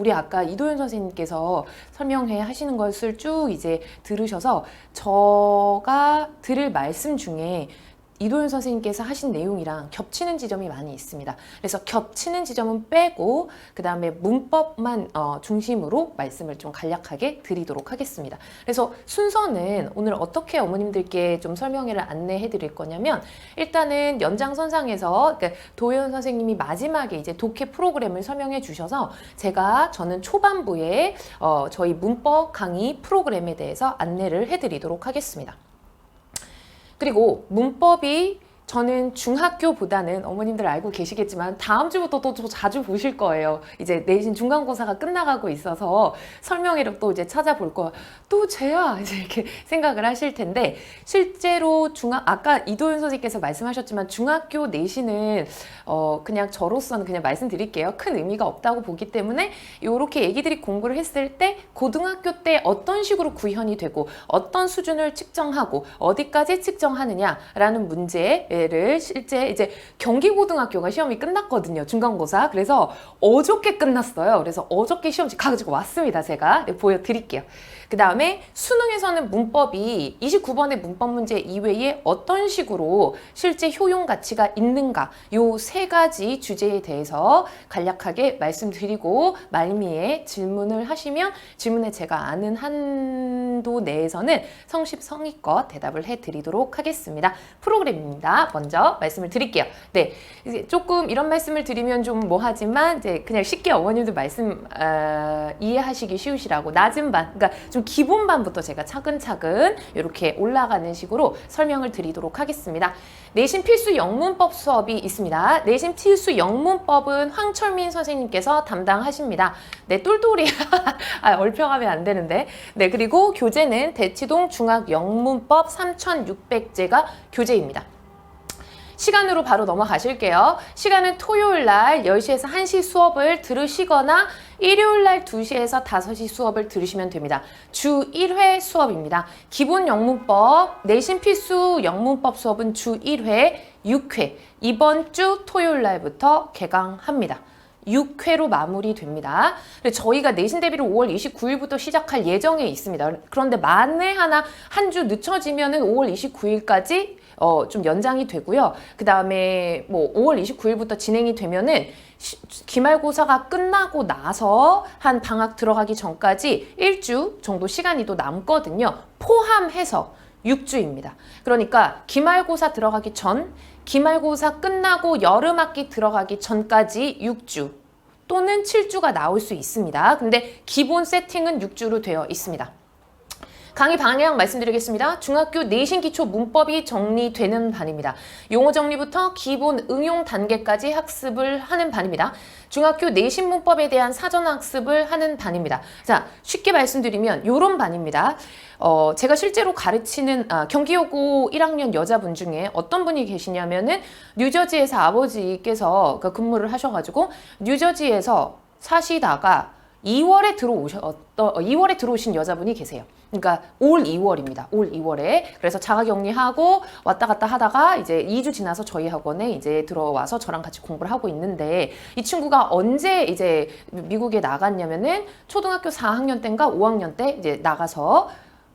우리 아까 이도현 선생님께서 설명회 하시는 것을 쭉 이제 들으셔서 제가 들을 말씀 중에 이도현 선생님께서 하신 내용이랑 겹치는 지점이 많이 있습니다. 그래서 겹치는 지점은 빼고 그 다음에 문법만 중심으로 말씀을 좀 간략하게 드리도록 하겠습니다. 그래서 순서는 오늘 어떻게 어머님들께 좀 설명회를 안내해 드릴 거냐면, 일단은 연장선상에서 그러니까 도현 선생님이 마지막에 이제 독해 프로그램을 설명해 주셔서 저는 초반부에 저희 문법 강의 프로그램에 대해서 안내를 해 드리도록 하겠습니다. 그리고 문법이 저는 중학교보다는 어머님들 알고 계시겠지만 다음 주부터 또 자주 보실 거예요. 이제 내신 중간고사가 끝나가고 있어서 설명회를 또 이제 찾아볼 거야. 또 쟤야 이제 이렇게 생각을 하실 텐데, 실제로 아까 이도현 선생님께서 말씀하셨지만 중학교 내신은 그냥 저로서는 그냥 말씀드릴게요. 큰 의미가 없다고 보기 때문에 이렇게 애기들이 공부를 했을 때 고등학교 때 어떤 식으로 구현이 되고 어떤 수준을 측정하고 어디까지 측정하느냐라는 문제에 를 실제 이제 경기고등학교가 시험이 끝났거든요. 중간고사. 그래서 어저께 끝났어요. 그래지 어저께 시험지 가지고 왔습니다. 제가 보여드릴게요. 그 다음에 수능에서는 문법이 29번의 문법 문제 이외에 어떤 식으로 실제 효용 가치가 있는가, 요 세 가지 주제에 대해서 간략하게 말씀드리고 말미에 질문을 하시면 질문에 제가 아는 한도 내에서는 성심성의껏 대답을 해드리도록 하겠습니다. 프로그램입니다. 먼저 말씀을 드릴게요. 네, 이제 조금 이런 말씀을 드리면 좀 뭐하지만 이제 그냥 쉽게 어머님들 말씀 이해하시기 쉬우시라고 낮은 반, 그러니까 좀 기본 반부터 제가 차근차근 이렇게 올라가는 식으로 설명을 드리도록 하겠습니다. 내신 필수 영문법 수업이 있습니다. 내신 필수 영문법은 황철민 선생님께서 담당하십니다. 네, 똘똘이 얼평하면 안 되는데. 네, 그리고 교재는 대치동 중학영문법 3600제가 교재입니다. 시간으로 바로 넘어가실게요. 시간은 토요일 날 10시에서 1시 수업을 들으시거나 일요일 날 2시에서 5시 수업을 들으시면 됩니다. 주 1회 수업입니다. 기본 영문법, 내신 필수 영문법 수업은 주 1회, 6회. 이번 주 토요일 날부터 개강합니다. 6회로 마무리됩니다. 저희가 내신 대비를 5월 29일부터 시작할 예정에 있습니다. 그런데 만에 하나 한 주 늦춰지면은 5월 29일까지 좀 연장이 되고요. 그 다음에 뭐 5월 29일부터 진행이 되면은 기말고사가 끝나고 나서 한 방학 들어가기 전까지 1주 정도 시간이 또 남거든요. 포함해서 6주입니다. 그러니까 기말고사 들어가기 전, 기말고사 끝나고 여름학기 들어가기 전까지 6주 또는 7주가 나올 수 있습니다. 근데 기본 세팅은 6주로 되어 있습니다. 강의 방향 말씀드리겠습니다. 중학교 내신 기초 문법이 정리되는 반입니다. 용어 정리부터 기본 응용 단계까지 학습을 하는 반입니다. 중학교 내신 문법에 대한 사전 학습을 하는 반입니다. 자, 쉽게 말씀드리면 이런 반입니다. 제가 실제로 가르치는 경기여고 1학년 여자분 중에 어떤 분이 계시냐면은 뉴저지에서 아버지께서 근무를 하셔가지고 뉴저지에서 사시다가 2월에 들어오신 여자분이 계세요. 그러니까 올 2월입니다. 올 2월에. 그래서 자가격리하고 왔다 갔다 하다가 이제 2주 지나서 저희 학원에 이제 들어와서 저랑 같이 공부를 하고 있는데, 이 친구가 언제 이제 미국에 나갔냐면은 초등학교 4학년 때인가 5학년 때 이제 나가서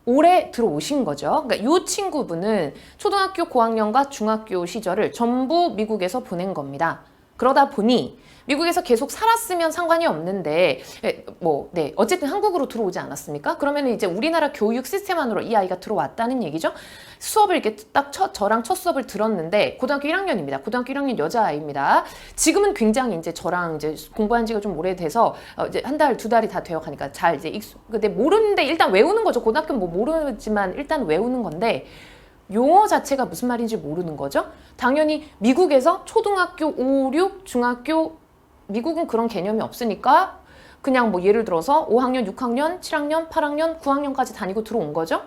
올해 들어오신 거죠. 그러니까 이 친구분은 초등학교 고학년과 중학교 시절을 전부 미국에서 보낸 겁니다. 그러다 보니 미국에서 계속 살았으면 상관이 없는데 어쨌든 한국으로 들어오지 않았습니까? 그러면 이제 우리나라 교육 시스템 안으로 이 아이가 들어왔다는 얘기죠. 수업을 이렇게 딱 저랑 첫 수업을 들었는데 고등학교 1학년입니다. 고등학교 1학년 여자아이입니다. 지금은 굉장히 이제 저랑 이제 공부한 지가 좀 오래돼서 이제 한 달, 두 달이 다 되어 가니까 잘 이제 근데 모르는데 일단 외우는 거죠. 고등학교는 뭐 모르지만 일단 외우는 건데, 용어 자체가 무슨 말인지 모르는 거죠. 당연히 미국에서 초등학교 5, 6, 중학교, 미국은 그런 개념이 없으니까 그냥 뭐 예를 들어서 5학년, 6학년, 7학년, 8학년, 9학년까지 다니고 들어온 거죠.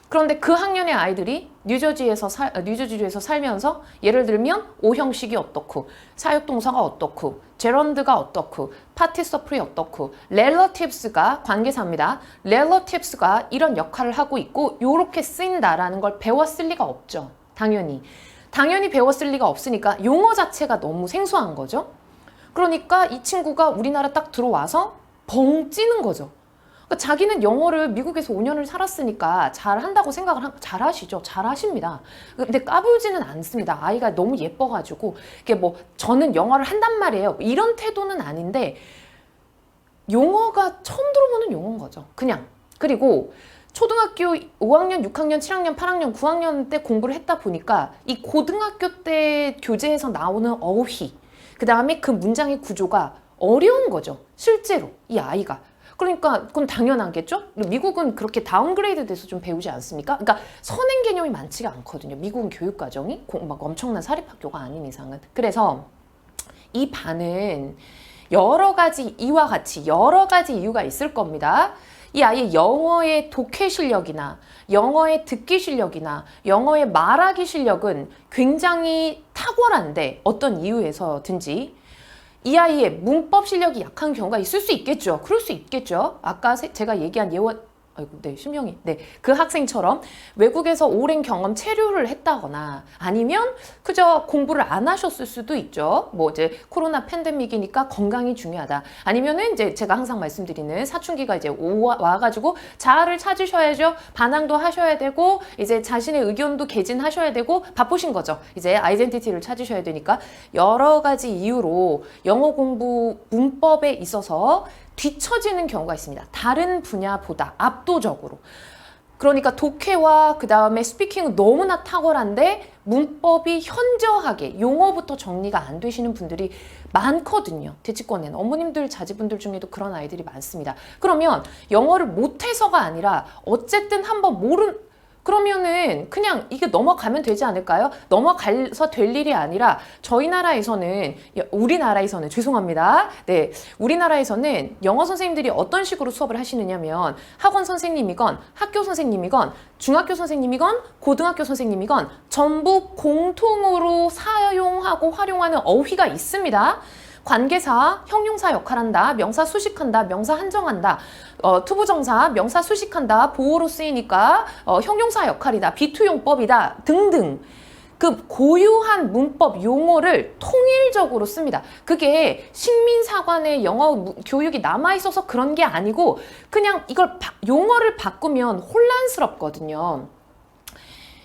그런데 그 학년의 아이들이 뉴저지주에서 살면서 예를 들면 오형식이 어떻고, 사역동사가 어떻고, 제런드가 어떻고, 파티서플이 어떻고, relatives,가 관계사입니다. relatives,가 이런 역할을 하고 있고 요렇게 쓰인다라는 걸 배웠을 리가 없죠. 당연히 배웠을 리가 없으니까 용어 자체가 너무 생소한 거죠. 그러니까 이 친구가 우리나라 딱 들어와서 벙 찌는 거죠. 그러니까 자기는 영어를 미국에서 5년을 살았으니까 잘한다고 생각을 잘하시죠. 잘하십니다. 근데 까불지는 않습니다. 아이가 너무 예뻐가지고 이게 뭐 저는 영어를 한단 말이에요. 이런 태도는 아닌데 용어가 처음 들어보는 용어인 거죠. 그냥. 그리고 초등학교 5학년, 6학년, 7학년, 8학년, 9학년 때 공부를 했다 보니까 이 고등학교 때 교재에서 나오는 어휘, 그 다음에 그 문장의 구조가 어려운 거죠. 실제로 이 아이가. 그러니까 그건 당연하겠죠? 미국은 그렇게 다운그레이드 돼서 좀 배우지 않습니까? 그러니까 선행 개념이 많지가 않거든요. 미국은 교육 과정이 막 엄청난 사립학교가 아닌 이상은. 그래서 이 반은 여러 가지 이와 같이 여러 가지 이유가 있을 겁니다. 이 아이의 영어의 독해 실력이나 영어의 듣기 실력이나 영어의 말하기 실력은 굉장히 탁월한데 어떤 이유에서든지 이 아이의 문법 실력이 약한 경우가 있을 수 있겠죠. 그럴 수 있겠죠. 아까 제가 얘기한 아이고, 네, 심령이. 네. 그 학생처럼 외국에서 오랜 경험 체류를 했다거나 아니면 그저 공부를 안 하셨을 수도 있죠. 뭐 이제 코로나 팬데믹이니까 건강이 중요하다. 아니면은 이제 제가 항상 말씀드리는 사춘기가 이제 와가지고 자아를 찾으셔야죠. 반항도 하셔야 되고 이제 자신의 의견도 개진하셔야 되고 바쁘신 거죠. 이제 아이덴티티를 찾으셔야 되니까 여러 가지 이유로 영어 공부 문법에 있어서 뒤처지는 경우가 있습니다. 다른 분야보다 압도적으로. 그러니까 독해와 그 다음에 스피킹은 너무나 탁월한데 문법이 현저하게 용어부터 정리가 안 되시는 분들이 많거든요. 대치권에는 어머님들 자제분들 중에도 그런 아이들이 많습니다. 그러면 영어를 못해서가 아니라 어쨌든 한번 그러면은 그냥 이게 넘어가면 되지 않을까요? 넘어가서 될 일이 아니라 저희 나라에서는 우리나라에서는 죄송합니다. 네, 우리나라에서는 영어 선생님들이 어떤 식으로 수업을 하시느냐면 학원 선생님이건 학교 선생님이건 중학교 선생님이건 고등학교 선생님이건 전부 공통으로 사용하고 활용하는 어휘가 있습니다. 관계사, 형용사 역할한다, 명사 수식한다, 명사 한정한다, 투부정사, 명사 수식한다, 보호로 쓰이니까 형용사 역할이다, 비투용법이다 등등 그 고유한 문법 용어를 통일적으로 씁니다. 그게 식민사관의 영어 교육이 남아있어서 그런 게 아니고 그냥 이걸 용어를 바꾸면 혼란스럽거든요.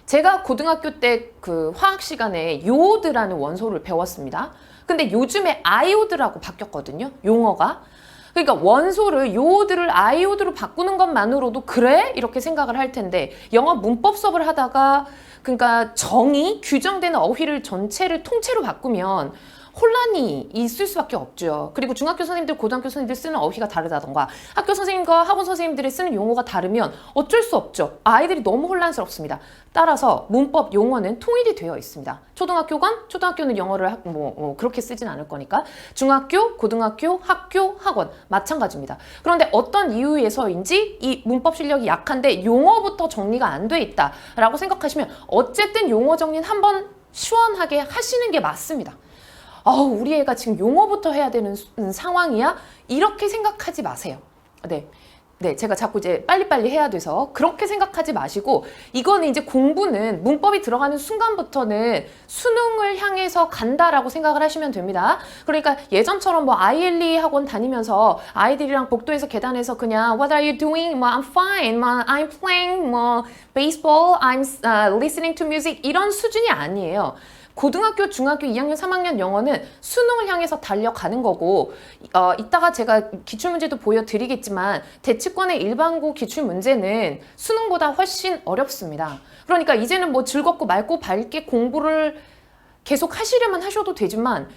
제가 고등학교 때 그 화학 시간에 요오드라는 원소를 배웠습니다. 근데 요즘에 아이오드라고 바뀌었거든요. 용어가. 그러니까 원소를 요오드를 아이오드로 바꾸는 것만으로도 그래? 이렇게 생각을 할 텐데 영어 문법 수업을 하다가 그러니까 정의, 규정되는 어휘를 전체를 통째로 바꾸면 혼란이 있을 수밖에 없죠. 그리고 중학교 선생님들, 고등학교 선생님들 쓰는 어휘가 다르다던가 학교 선생님과 학원 선생님들이 쓰는 용어가 다르면 어쩔 수 없죠. 아이들이 너무 혼란스럽습니다. 따라서 문법 용어는 통일이 되어 있습니다. 초등학교건 초등학교는 영어를 그렇게 쓰진 않을 거니까 중학교, 고등학교, 학교, 학원 마찬가지입니다. 그런데 어떤 이유에서인지 이 문법 실력이 약한데 용어부터 정리가 안 돼 있다라고 생각하시면 어쨌든 용어 정리는 한번 시원하게 하시는 게 맞습니다. 우리 애가 지금 용어부터 해야 되는 상황이야? 이렇게 생각하지 마세요. 네, 제가 자꾸 이제 빨리빨리 해야 돼서 그렇게 생각하지 마시고 이거는 이제 공부는 문법이 들어가는 순간부터는 수능을 향해서 간다라고 생각을 하시면 됩니다. 그러니까 예전처럼 뭐 ILE 학원 다니면서 아이들이랑 복도에서 계단에서 그냥 What are you doing? 뭐 I'm fine. 뭐 I'm playing 뭐 baseball. I'm listening to music. 이런 수준이 아니에요. 고등학교, 중학교 2학년, 3학년 영어는 수능을 향해서 달려가는 거고 이따가 제가 기출문제도 보여드리겠지만 대치권의 일반고 기출문제는 수능보다 훨씬 어렵습니다. 그러니까 이제는 뭐 즐겁고 맑고 밝게 공부를 계속 하시려면 하셔도 되지만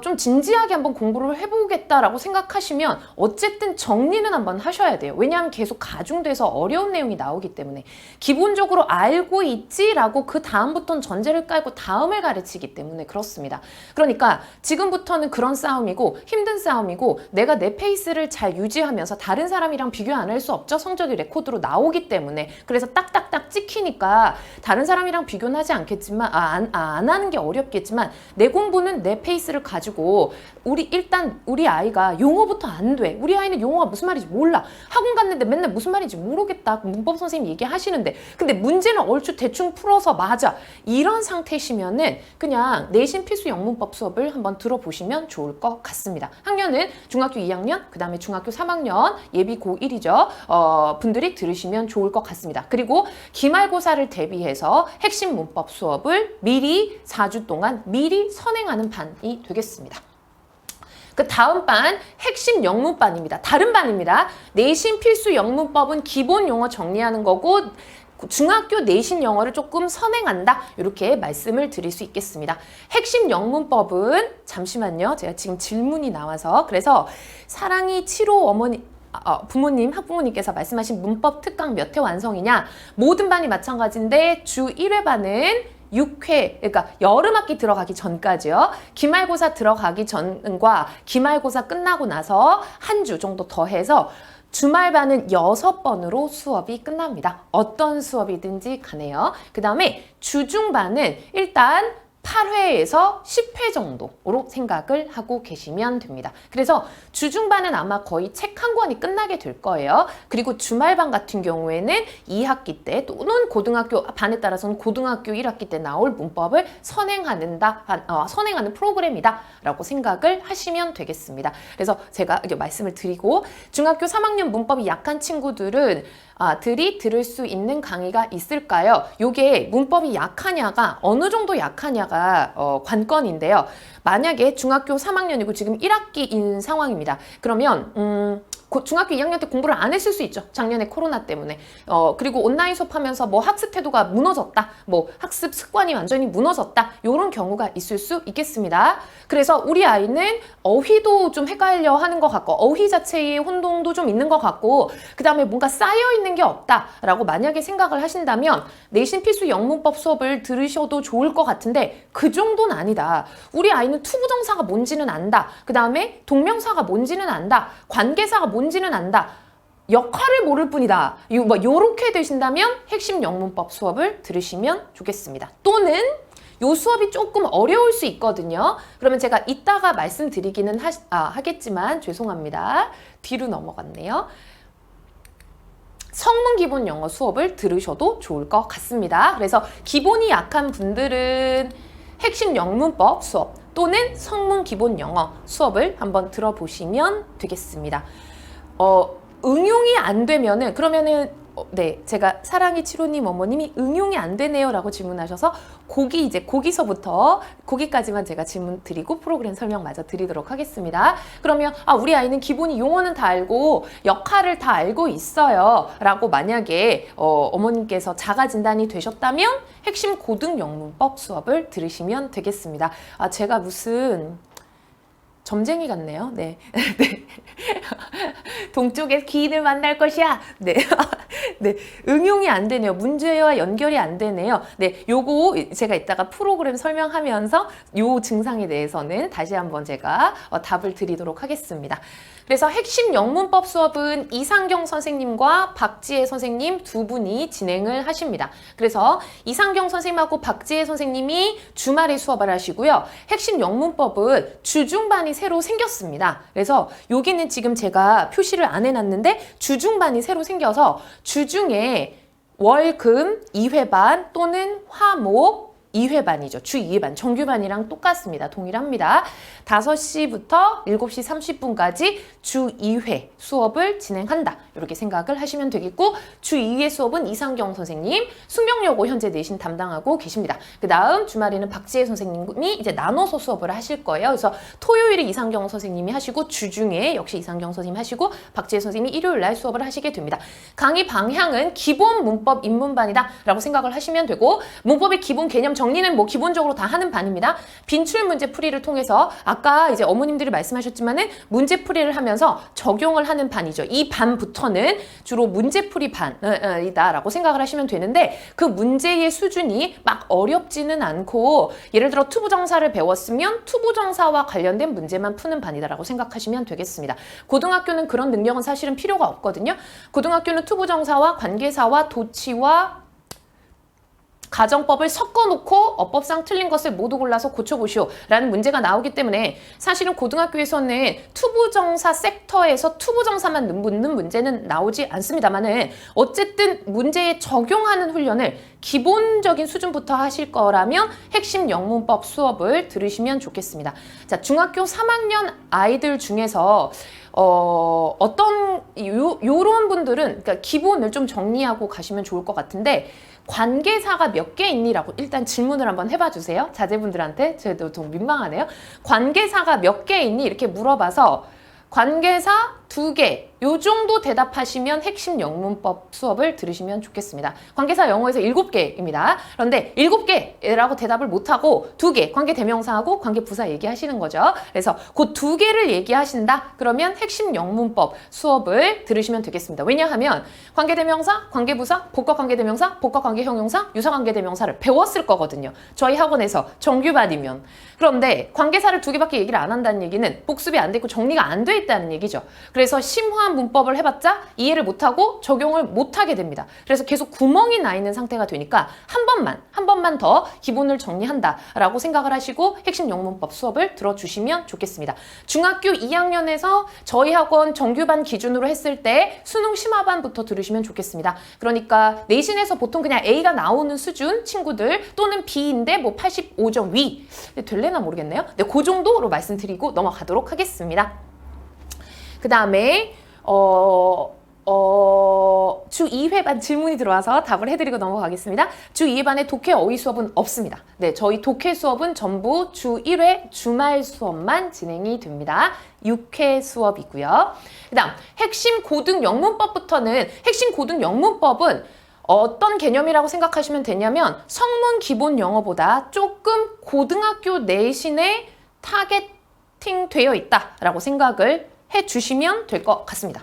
좀 진지하게 한번 공부를 해보겠다라고 생각하시면 어쨌든 정리는 한번 하셔야 돼요. 왜냐하면 계속 가중돼서 어려운 내용이 나오기 때문에 기본적으로 알고 있지라고 그 다음부터는 전제를 깔고 다음을 가르치기 때문에 그렇습니다. 그러니까 지금부터는 그런 싸움이고 힘든 싸움이고 내가 내 페이스를 잘 유지하면서 다른 사람이랑 비교 안 할 수 없죠. 성적이 레코드로 나오기 때문에. 그래서 딱딱딱 찍히니까 다른 사람이랑 비교는 하지 않겠지만 안 하는 게 어렵겠지만 내 공부는 내 페이스 베이스를 가지고 일단 우리 아이가 용어부터 안 돼. 우리 아이는 용어가 무슨 말인지 몰라. 학원 갔는데 맨날 무슨 말인지 모르겠다. 문법 선생님 얘기하시는데 근데 문제는 얼추 대충 풀어서 맞아. 이런 상태시면은 그냥 내신 필수 영문법 수업을 한번 들어보시면 좋을 것 같습니다. 학년은 중학교 2학년, 그 다음에 중학교 3학년, 예비 고1이죠. 분들이 들으시면 좋을 것 같습니다. 그리고 기말고사를 대비해서 핵심 문법 수업을 미리 4주 동안 미리 선행하는 반이 되겠습니다. 그 다음 반 핵심 영문반입니다. 다른 반입니다. 내신 필수 영문법은 기본 용어 정리하는 거고 중학교 내신 영어를 조금 선행한다. 이렇게 말씀을 드릴 수 있겠습니다. 핵심 영문법은 잠시만요. 제가 지금 질문이 나와서 그래서 사랑이 7호 부모님, 학부모님께서 말씀하신 문법 특강 몇 회 완성이냐? 모든 반이 마찬가지인데 주 1회 반은 6회, 그러니까 여름학기 들어가기 전까지요. 기말고사 들어가기 전과 기말고사 끝나고 나서 한 주 정도 더 해서 주말반은 6번으로 수업이 끝납니다. 어떤 수업이든지 가네요. 그 다음에 주중반은 일단 8회에서 10회 정도로 생각을 하고 계시면 됩니다. 그래서 주중반은 아마 거의 책 한 권이 끝나게 될 거예요. 그리고 주말반 같은 경우에는 2학기 때 또는 고등학교 반에 따라서는 고등학교 1학기 때 나올 문법을 선행하는 프로그램이다 라고 생각을 하시면 되겠습니다. 그래서 제가 말씀을 드리고 중학교 3학년 문법이 약한 친구들은 들을 수 있는 강의가 있을까요? 요게 문법이 약하냐가 어느 정도 약하냐가 관건인데요. 만약에 중학교 3학년이고 지금 1학기인 상황입니다. 그러면 중학교 2학년 때 공부를 안 했을 수 있죠. 작년에 코로나 때문에. 그리고 온라인 수업하면서 뭐 학습 태도가 무너졌다. 뭐 학습 습관이 완전히 무너졌다. 이런 경우가 있을 수 있겠습니다. 그래서 우리 아이는 어휘도 좀 헷갈려 하는 것 같고 어휘 자체의 혼동도 좀 있는 것 같고 그 다음에 뭔가 쌓여있는 게 없다라고 만약에 생각을 하신다면 내신 필수 영문법 수업을 들으셔도 좋을 것 같은데 그 정도는 아니다. 우리 아이는 투부정사가 뭔지는 안다. 그 다음에 동명사가 뭔지는 안다. 관계사가 뭔지는 안다. 역할을 모를 뿐이다. 요렇게 되신다면 핵심 영문법 수업을 들으시면 좋겠습니다. 또는 요 수업이 조금 어려울 수 있거든요. 그러면 제가 이따가 말씀드리기는 하겠지만 죄송합니다. 뒤로 넘어갔네요. 성문 기본 영어 수업을 들으셔도 좋을 것 같습니다. 그래서 기본이 약한 분들은 핵심 영문법 수업 또는 성문 기본 영어 수업을 한번 들어보시면 되겠습니다. 응용이 안 되면은 그러면은 네, 제가 사랑이 7호님 어머님이 응용이 안 되네요 라고 질문하셔서 거기까지만 제가 질문 드리고 프로그램 설명 마저 드리도록 하겠습니다. 그러면 우리 아이는 기본이 용어는 다 알고 역할을 다 알고 있어요 라고 만약에 어머님께서 자가 진단이 되셨다면 핵심 고등 영문법 수업을 들으시면 되겠습니다. 제가 무슨 점쟁이 같네요. 네. 네. 동쪽에 기인을 만날 것이야. 네. 네. 응용이 안 되네요. 문제와 연결이 안 되네요. 네. 요거 제가 이따가 프로그램 설명하면서 요 증상에 대해서는 다시 한번 제가 답을 드리도록 하겠습니다. 그래서 핵심 영문법 수업은 이상경 선생님과 박지혜 선생님 두 분이 진행을 하십니다. 그래서 이상경 선생님하고 박지혜 선생님이 주말에 수업을 하시고요. 핵심 영문법은 주중반이 새로 생겼습니다. 그래서 여기는 지금 제가 표시를 안 해놨는데 주중반이 새로 생겨서 주중에 월, 금 2회반 또는 화, 목 2회반이죠. 주 2회반. 정규반이랑 똑같습니다. 동일합니다. 5시부터 7시 30분까지 주 2회 수업을 진행한다. 이렇게 생각을 하시면 되겠고 주 2회 수업은 이상경 선생님, 숙명여고 현재 내신 담당하고 계십니다. 그 다음 주말에는 박지혜 선생님이 이제 나눠서 수업을 하실 거예요. 그래서 토요일에 이상경 선생님이 하시고 주중에 역시 이상경 선생님이 하시고 박지혜 선생님이 일요일 날 수업을 하시게 됩니다. 강의 방향은 기본 문법 입문반이다 라고 생각을 하시면 되고 문법의 기본 개념 정리는 뭐 기본적으로 다 하는 반입니다. 빈출 문제 풀이를 통해서 아까 이제 어머님들이 말씀하셨지만은 문제 풀이를 하면서 적용을 하는 반이죠. 이 반부터는 주로 문제 풀이 반이다라고 생각을 하시면 되는데 그 문제의 수준이 막 어렵지는 않고 예를 들어 투부정사를 배웠으면 투부정사와 관련된 문제만 푸는 반이다라고 생각하시면 되겠습니다. 고등학교는 그런 능력은 사실은 필요가 없거든요. 고등학교는 투부정사와 관계사와 도치와 가정법을 섞어놓고 어법상 틀린 것을 모두 골라서 고쳐보시오 라는 문제가 나오기 때문에 사실은 고등학교에서는 투부정사 섹터에서 투부정사만 묻는 문제는 나오지 않습니다만은 어쨌든 문제에 적용하는 훈련을 기본적인 수준부터 하실 거라면 핵심 영문법 수업을 들으시면 좋겠습니다. 자, 중학교 3학년 아이들 중에서 어떤 요런 분들은 그러니까 기본을 좀 정리하고 가시면 좋을 것 같은데 관계사가 몇 개 있니라고 일단 질문을 한번 해봐 주세요. 자제분들한테. 저도 좀 민망하네요. 관계사가 몇 개 있니? 이렇게 물어봐서 관계사 2개 요 정도 대답하시면 핵심 영문법 수업을 들으시면 좋겠습니다. 관계사 영어에서 7개입니다. 그런데 7개라고 대답을 못하고 2개, 관계대명사하고 관계부사 얘기하시는 거죠. 그래서 그 2개를 얘기하신다? 그러면 핵심 영문법 수업을 들으시면 되겠습니다. 왜냐하면 관계대명사, 관계부사, 복합관계대명사, 복합관계형용사, 유사관계대명사를 배웠을 거거든요. 저희 학원에서 정규반이면. 그런데 관계사를 2개밖에 얘기를 안 한다는 얘기는 복습이 안 돼 있고 정리가 안 돼 있다는 얘기죠. 그래서 심화한 문법을 해봤자 이해를 못하고 적용을 못하게 됩니다. 그래서 계속 구멍이 나 있는 상태가 되니까 한 번만 더 기본을 정리한다라고 생각을 하시고 핵심 영문법 수업을 들어주시면 좋겠습니다. 중학교 2학년에서 저희 학원 정규반 기준으로 했을 때 수능 심화반부터 들으시면 좋겠습니다. 그러니까 내신에서 보통 그냥 A가 나오는 수준 친구들 또는 B인데 뭐 85점 위 될래나 모르겠네요. 네, 그 정도로 말씀드리고 넘어가도록 하겠습니다. 그 다음에 주 2회반 질문이 들어와서 답을 해드리고 넘어가겠습니다. 주 2회반에 독해 어휘 수업은 없습니다. 네, 저희 독해 수업은 전부 주 1회 주말 수업만 진행이 됩니다. 6회 수업이고요. 그 다음 핵심 고등 영문법부터는 핵심 고등 영문법은 어떤 개념이라고 생각하시면 되냐면 성문 기본 영어보다 조금 고등학교 내신에 타겟팅 되어 있다라고 생각을 해주시면 될 것 같습니다.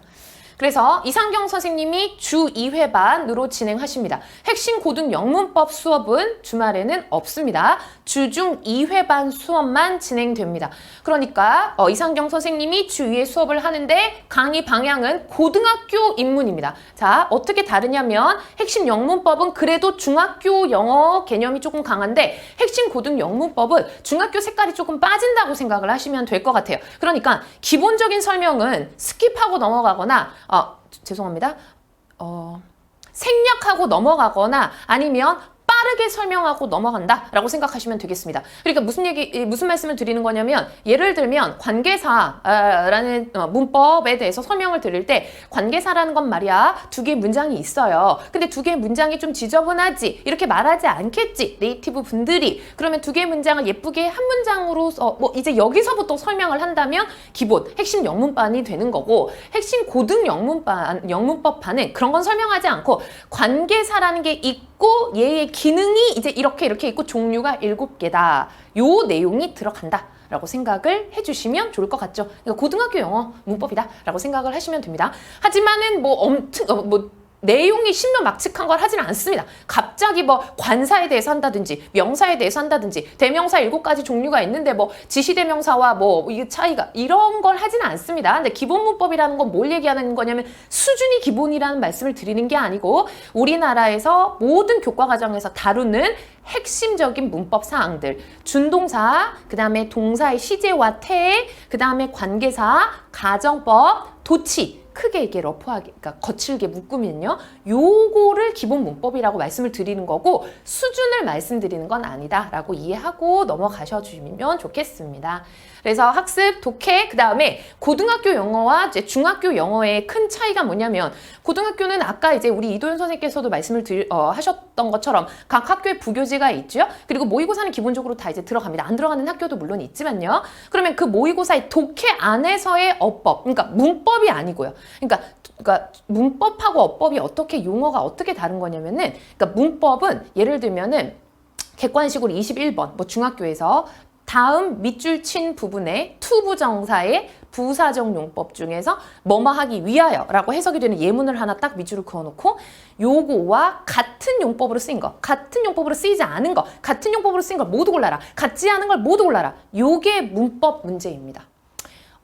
그래서 이상경 선생님이 주 2회반으로 진행하십니다. 핵심 고등 영문법 수업은 주말에는 없습니다. 주중 2회반 수업만 진행됩니다. 그러니까 이상경 선생님이 주 2회 수업을 하는데 강의 방향은 고등학교 입문입니다. 자, 어떻게 다르냐면 핵심 영문법은 그래도 중학교 영어 개념이 조금 강한데 핵심 고등 영문법은 중학교 색깔이 조금 빠진다고 생각을 하시면 될 것 같아요. 그러니까 기본적인 설명은 스킵하고 넘어가거나 죄송합니다. 생략하고 넘어가거나 아니면 빠르게 설명하고 넘어간다라고 생각하시면 되겠습니다. 그러니까 무슨 말씀을 드리는 거냐면 예를 들면 관계사라는 문법에 대해서 설명을 드릴 때 관계사라는 건 말이야 2개의 문장이 있어요. 근데 2개의 문장이 좀 지저분하지 이렇게 말하지 않겠지 네이티브 분들이. 그러면 2개의 문장을 예쁘게 한 문장으로 뭐 이제 여기서부터 설명을 한다면 기본 핵심 영문반이 되는 거고 핵심 고등 영문법반은 그런 건 설명하지 않고 관계사라는 게 있고 얘의 기능이 이제 이렇게 있고 종류가 7개다. 요 내용이 들어간다. 라고 생각을 해주시면 좋을 것 같죠. 그러니까 고등학교 영어 문법이다. 라고 생각을 하시면 됩니다. 하지만은 내용이 신묘막측한 걸 하지는 않습니다. 갑자기 뭐 관사에 대해서 한다든지 명사에 대해서 한다든지 대명사 7가지 종류가 있는데 뭐 지시대명사와 뭐 이 차이가 이런 걸 하지는 않습니다. 근데 기본 문법이라는 건 뭘 얘기하는 거냐면 수준이 기본이라는 말씀을 드리는 게 아니고 우리나라에서 모든 교과 과정에서 다루는 핵심적인 문법 사항들 준동사, 그 다음에 동사의 시제와 태, 그 다음에 관계사, 가정법, 도치 크게 이게 러프하게, 그러니까 거칠게 묶으면요. 요거를 기본 문법이라고 말씀을 드리는 거고 수준을 말씀드리는 건 아니다라고 이해하고 넘어가셔 주시면 좋겠습니다. 그래서 학습, 독해, 그 다음에 고등학교 영어와 이제 중학교 영어의 큰 차이가 뭐냐면 고등학교는 아까 이제 우리 이도현 선생님께서도 말씀을 하셨던 것처럼 각 학교에 부교재가 있죠. 그리고 모의고사는 기본적으로 다 이제 들어갑니다. 안 들어가는 학교도 물론 있지만요. 그러면 그 모의고사의 독해 안에서의 어법, 그러니까 문법이 아니고요. 그러니까 문법하고 어법이 어떻게 용어가 어떻게 다른 거냐면은 그러니까 문법은 예를 들면은 객관식으로 21번 뭐 중학교에서 다음 밑줄 친 부분에 투부정사의 부사적 용법 중에서 뭐뭐 하기 위하여 라고 해석이 되는 예문을 하나 딱 밑줄을 그어놓고 요거와 같은 용법으로 쓰인 거, 같은 용법으로 쓰이지 않은 거, 같은 용법으로 쓰인 걸 모두 골라라. 같지 않은 걸 모두 골라라. 요게 문법 문제입니다.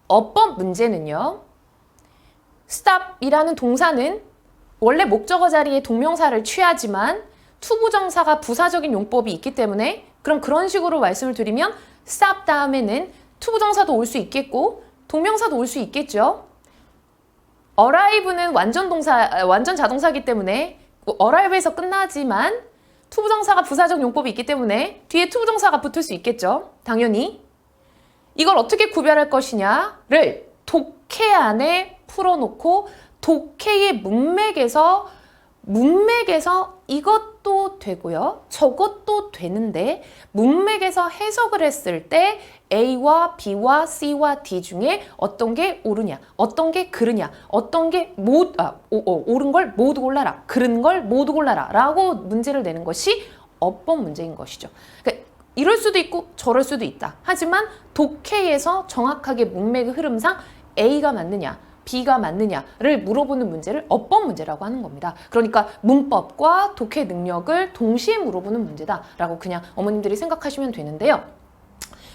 어법 문제는요. stop이라는 동사는 원래 목적어 자리에 동명사를 취하지만 투부정사가 부사적인 용법이 있기 때문에 그럼 그런 식으로 말씀을 드리면 stop 다음에는 투부정사도 올 수 있겠고 동명사도 올 수 있겠죠. arrive는 완전 자동사이기 때문에 arrive에서 끝나지만 투부정사가 부사적 용법이 있기 때문에 뒤에 투부정사가 붙을 수 있겠죠. 당연히. 이걸 어떻게 구별할 것이냐를 독해 안에 풀어놓고 독해의 문맥에서 이것도 되고요. 저것도 되는데 문맥에서 해석을 했을 때 A와 B와 C와 D 중에 어떤 게 옳으냐, 어떤 게 그르냐, 어떤 게 옳은 걸 모두 골라라, 그른 걸 모두 골라라 라고 문제를 내는 것이 어법 문제인 것이죠. 그러니까 이럴 수도 있고 저럴 수도 있다. 하지만 독해에서 정확하게 문맥의 흐름상 A가 맞느냐, B가 맞느냐를 물어보는 문제를 어법 문제라고 하는 겁니다. 그러니까 문법과 독해 능력을 동시에 물어보는 문제다라고 그냥 어머님들이 생각하시면 되는데요.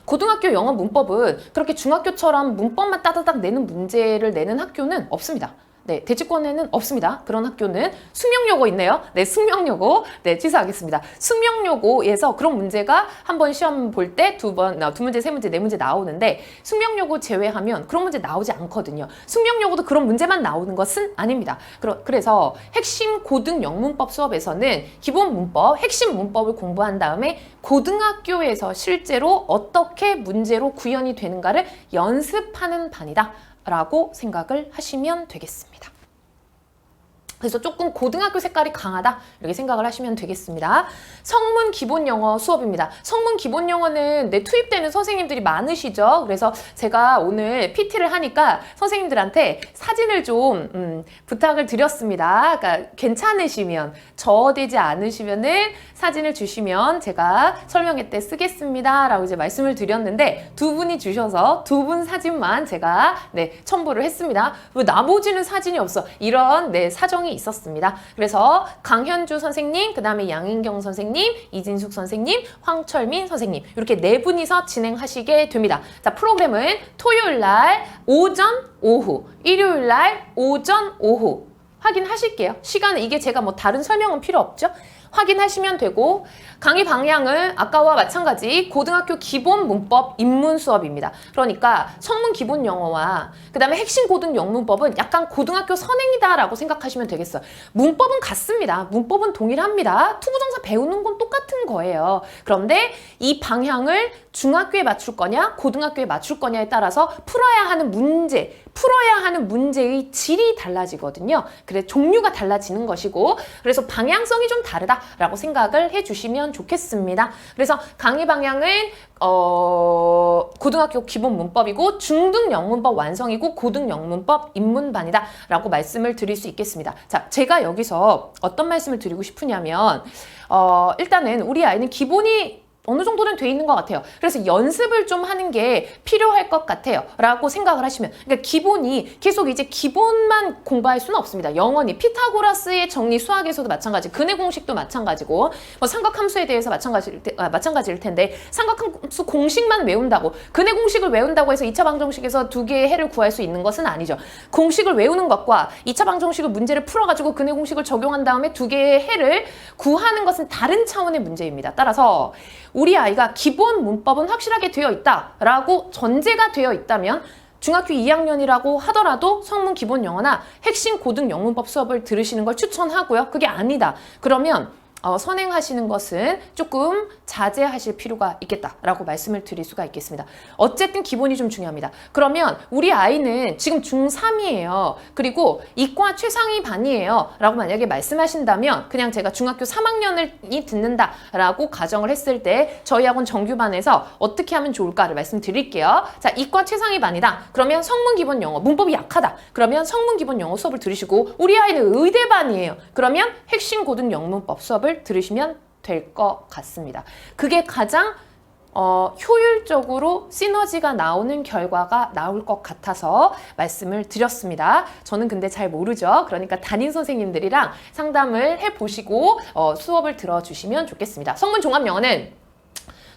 고등학교 영어 문법은 그렇게 중학교처럼 문법만 따다닥 내는 문제를 내는 학교는 없습니다. 네, 대치권에는 없습니다. 그런 학교는 숙명여고 있네요. 네, 숙명여고. 네, 취소하겠습니다. 숙명여고에서 그런 문제가 한번 시험 볼 때 두 문제, 세 문제, 네 문제 나오는데 숙명여고 제외하면 그런 문제 나오지 않거든요. 숙명여고도 그런 문제만 나오는 것은 아닙니다. 그래서 핵심 고등 영문법 수업에서는 기본 문법, 핵심 문법을 공부한 다음에 고등학교에서 실제로 어떻게 문제로 구현이 되는가를 연습하는 반이다. 라고 생각을 하시면 되겠습니다. 그래서 조금 고등학교 색깔이 강하다 이렇게 생각을 하시면 되겠습니다. 성문 기본 영어 수업입니다. 성문 기본 영어는 투입되는 선생님들이 많으시죠. 그래서 제가 오늘 PT를 하니까 선생님들한테 사진을 좀 부탁을 드렸습니다. 그러니까 괜찮으시면 저어되지 않으시면은 사진을 주시면 제가 설명회 때 쓰겠습니다 라고 이제 말씀을 드렸는데 두 분이 주셔서 두 분 사진만 제가 첨부를 했습니다. 왜 나머지는 사진이 없어? 이런 사정이 있었습니다. 그래서 강현주 선생님, 그 다음에 양인경 선생님, 이진숙 선생님, 황철민 선생님 이렇게 네 분이서 진행하시게 됩니다. 자, 프로그램은 토요일 날 오전, 오후, 일요일 날 오전, 오후 확인하실게요. 시간은 이게 제가 뭐 다른 설명은 필요 없죠? 확인하시면 되고 강의 방향은 아까와 마찬가지 고등학교 기본 문법 입문 수업입니다. 그러니까 성문 기본 영어와 그 다음에 핵심 고등 영문법은 약간 고등학교 선행이다라고 생각하시면 되겠어요. 문법은 같습니다. 문법은 동일합니다. 투부정사 배우는 건 똑같은 거예요. 그런데 이 방향을 중학교에 맞출 거냐 고등학교에 맞출 거냐에 따라서 풀어야 하는 문제의 질이 달라지거든요. 그래서 종류가 달라지는 것이고 그래서 방향성이 좀 다르다라고 생각을 해주시면 좋겠습니다. 그래서 강의 방향은 고등학교 기본 문법이고 중등 영문법 완성이고 고등 영문법 입문반이다 라고 말씀을 드릴 수 있겠습니다. 자, 제가 여기서 어떤 말씀을 드리고 싶으냐면 일단은 우리 아이는 기본이 어느 정도는 돼 있는 것 같아요. 그래서 연습을 좀 하는 게 필요할 것 같아요. 라고 생각을 하시면 그러니까 기본이 계속 이제 기본만 공부할 수는 없습니다. 영원히 피타고라스의 정리 수학에서도 마찬가지, 근해 공식도 마찬가지고 뭐 삼각함수에 대해서 마찬가지일 텐데 삼각함수 공식만 외운다고 근해 공식을 외운다고 해서 2차 방정식에서 두 개의 해를 구할 수 있는 것은 아니죠. 공식을 외우는 것과 2차 방정식을 문제를 풀어가지고 근해 공식을 적용한 다음에 두 개의 해를 구하는 것은 다른 차원의 문제입니다. 따라서 우리 아이가 기본 문법은 확실하게 되어 있다라고 전제가 되어 있다면 중학교 2학년이라고 하더라도 성문 기본 영어나 핵심 고등 영문법 수업을 들으시는 걸 추천하고요. 그게 아니다. 그러면 선행하시는 것은 조금 자제하실 필요가 있겠다라고 말씀을 드릴 수가 있겠습니다. 어쨌든 기본이 좀 중요합니다. 그러면 우리 아이는 지금 중3이에요. 그리고 이과 최상위 반이에요. 라고 만약에 말씀하신다면 그냥 제가 중학교 3학년이 듣는다라고 가정을 했을 때 저희 학원 정규반에서 어떻게 하면 좋을까를 말씀드릴게요. 자, 이과 최상위 반이다. 그러면 성문 기본 영어, 문법이 약하다. 그러면 성문 기본 영어 수업을 들으시고 우리 아이는 의대반이에요. 그러면 핵심 고등 영문법 수업을 들으시면 될 것 같습니다. 그게 가장 효율적으로 시너지가 나오는 결과가 나올 것 같아서 말씀을 드렸습니다. 저는 근데 잘 모르죠. 그러니까 담임 선생님들이랑 상담을 해보시고 수업을 들어주시면 좋겠습니다. 성문 종합영어는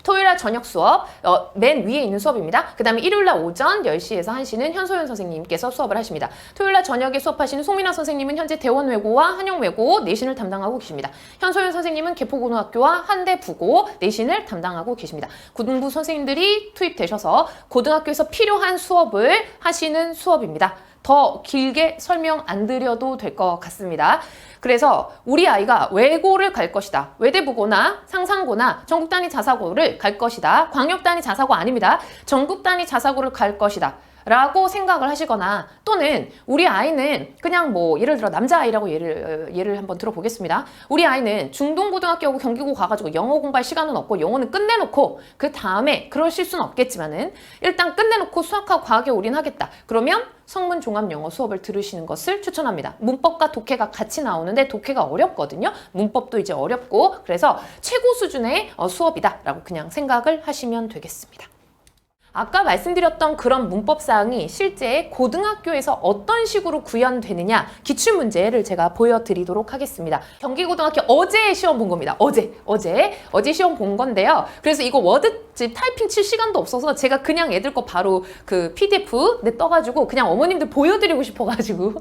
토요일날 저녁 수업 맨 위에 있는 수업입니다. 그 다음에 일요일날 오전 10시에서 1시는 현소연 선생님께서 수업을 하십니다. 토요일날 저녁에 수업하시는 송민아 선생님은 현재 대원외고와 한영외고 내신을 담당하고 계십니다. 현소연 선생님은 개포고등학교와 한대부고 내신을 담당하고 계십니다. 고등부 선생님들이 투입되셔서 고등학교에서 필요한 수업을 하시는 수업입니다. 더 길게 설명 안 드려도 될 것 같습니다. 그래서 우리 아이가 외고를 갈 것이다. 외대부고나 상상고나 전국 단위 자사고를 갈 것이다. 광역 단위 자사고 아닙니다. 전국 단위 자사고를 갈 것이다. 라고 생각을 하시거나 또는 우리 아이는 그냥 뭐 예를 들어 남자아이라고 예를 한번 들어보겠습니다. 우리 아이는 중동고등학교하고 경기고 가가지고 영어 공부할 시간은 없고 영어는 끝내놓고 그 다음에 그러실 수는 없겠지만은 일단 끝내놓고 수학하고 과학에 올인하겠다. 그러면 성문 종합 영어 수업을 들으시는 것을 추천합니다. 문법과 독해가 같이 나오는데 독해가 어렵거든요. 문법도 이제 어렵고 그래서 최고 수준의 수업이다라고 그냥 생각을 하시면 되겠습니다. 아까 말씀드렸던 그런 문법사항이 실제 고등학교에서 어떤 식으로 구현되느냐 기출문제를 제가 보여드리도록 하겠습니다. 경기고등학교 어제 시험 본 겁니다. 어제 시험 본 건데요. 그래서 이거 워드집 타이핑 칠 시간도 없어서 제가 그냥 애들 거 바로 그 PDF 떠가지고 그냥 어머님들 보여드리고 싶어가지고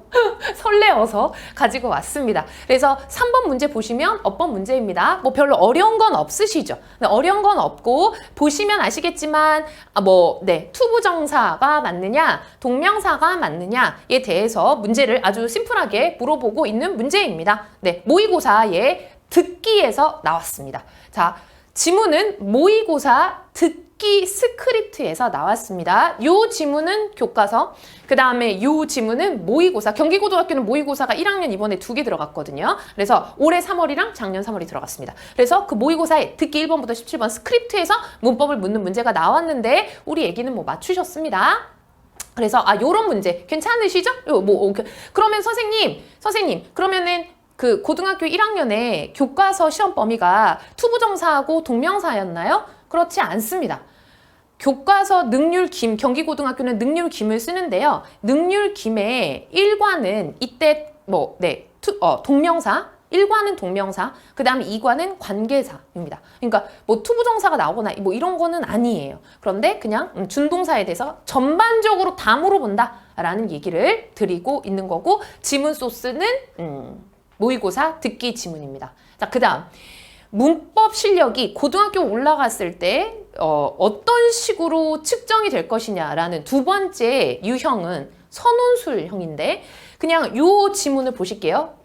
설레어서 가지고 왔습니다. 그래서 3번 문제 보시면 어법 문제입니다. 뭐 별로 어려운 건 없으시죠? 어려운 건 없고 보시면 아시겠지만 투부정사가 맞느냐, 동명사가 맞느냐에 대해서 문제를 아주 심플하게 물어보고 있는 문제입니다. 네, 모의고사의 듣기에서 나왔습니다. 자, 지문은 모의고사 듣기 스크립트에서 나왔습니다. 요 지문은 교과서, 그 다음에 요 지문은 모의고사. 경기고등학교는 모의고사가 1학년 이번에 2개 들어갔거든요. 그래서 올해 3월이랑 작년 3월이 들어갔습니다. 그래서 그 모의고사에 듣기 1번부터 17번 스크립트에서 문법을 묻는 문제가 나왔는데 우리 애기는 뭐 맞추셨습니다. 그래서 요런 문제 괜찮으시죠? 그러면 선생님 그러면은 그 고등학교 1학년에 교과서 시험 범위가 투부정사하고 동명사였나요? 그렇지 않습니다. 교과서 능률김, 경기고등학교는 능률김을 쓰는데요. 능률김의 1과는 이때 동명사, 1과는 동명사, 그 다음에 2과는 관계사입니다. 그러니까 뭐 투부정사가 나오거나 뭐 이런 거는 아니에요. 그런데 그냥 준동사에 대해서 전반적으로 다 물어본다라는 얘기를 드리고 있는 거고 지문 소스는 모의고사 듣기 지문입니다. 자, 그 다음 문법 실력이 고등학교 올라갔을 때 어떤 식으로 측정이 될 것이냐라는 두 번째 유형은 선운술형인데 그냥 요 지문을 보실게요.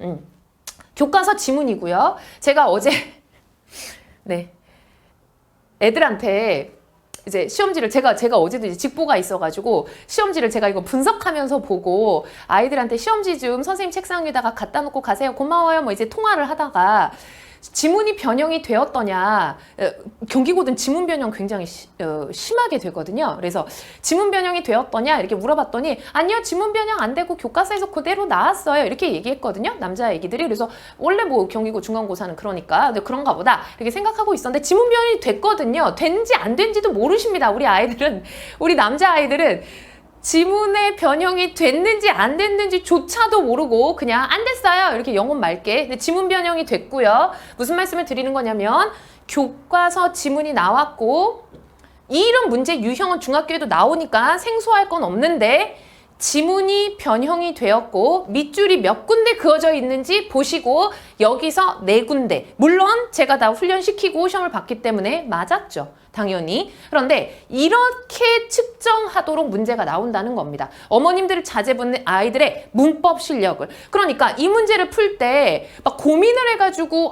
교과서 지문이고요. 제가 어제 애들한테 이제 시험지를 제가 어제도 이제 직보가 있어가지고 시험지를 제가 이거 분석하면서 보고 아이들한테 시험지 좀 선생님 책상 위에다가 갖다 놓고 가세요. 고마워요. 뭐 이제 통화를 하다가 지문이 변형이 되었더냐. 경기고든 지문 변형 굉장히 심하게 되거든요. 그래서 지문 변형이 되었더냐 이렇게 물어봤더니 아니요, 지문 변형 안 되고 교과서에서 그대로 나왔어요. 이렇게 얘기했거든요. 남자 애기들이. 그래서 원래 뭐 경기고 중간고사는 그러니까 그런가 보다 이렇게 생각하고 있었는데 지문 변형이 됐거든요. 된지 안 된지도 모르십니다. 우리 남자 아이들은 지문의 변형이 됐는지 안 됐는지조차도 모르고 그냥 안 됐어요. 이렇게 영혼 맑게. 근데 지문 변형이 됐고요. 무슨 말씀을 드리는 거냐면 교과서 지문이 나왔고 이런 문제 유형은 중학교에도 나오니까 생소할 건 없는데 지문이 변형이 되었고 밑줄이 몇 군데 그어져 있는지 보시고 여기서 4군데. 물론 제가 다 훈련시키고 시험을 봤기 때문에 맞았죠. 당연히. 그런데 이렇게 측정하도록 문제가 나온다는 겁니다. 어머님들을 자제받는 아이들의 문법 실력을. 그러니까 이 문제를 풀 때 막 고민을 해가지고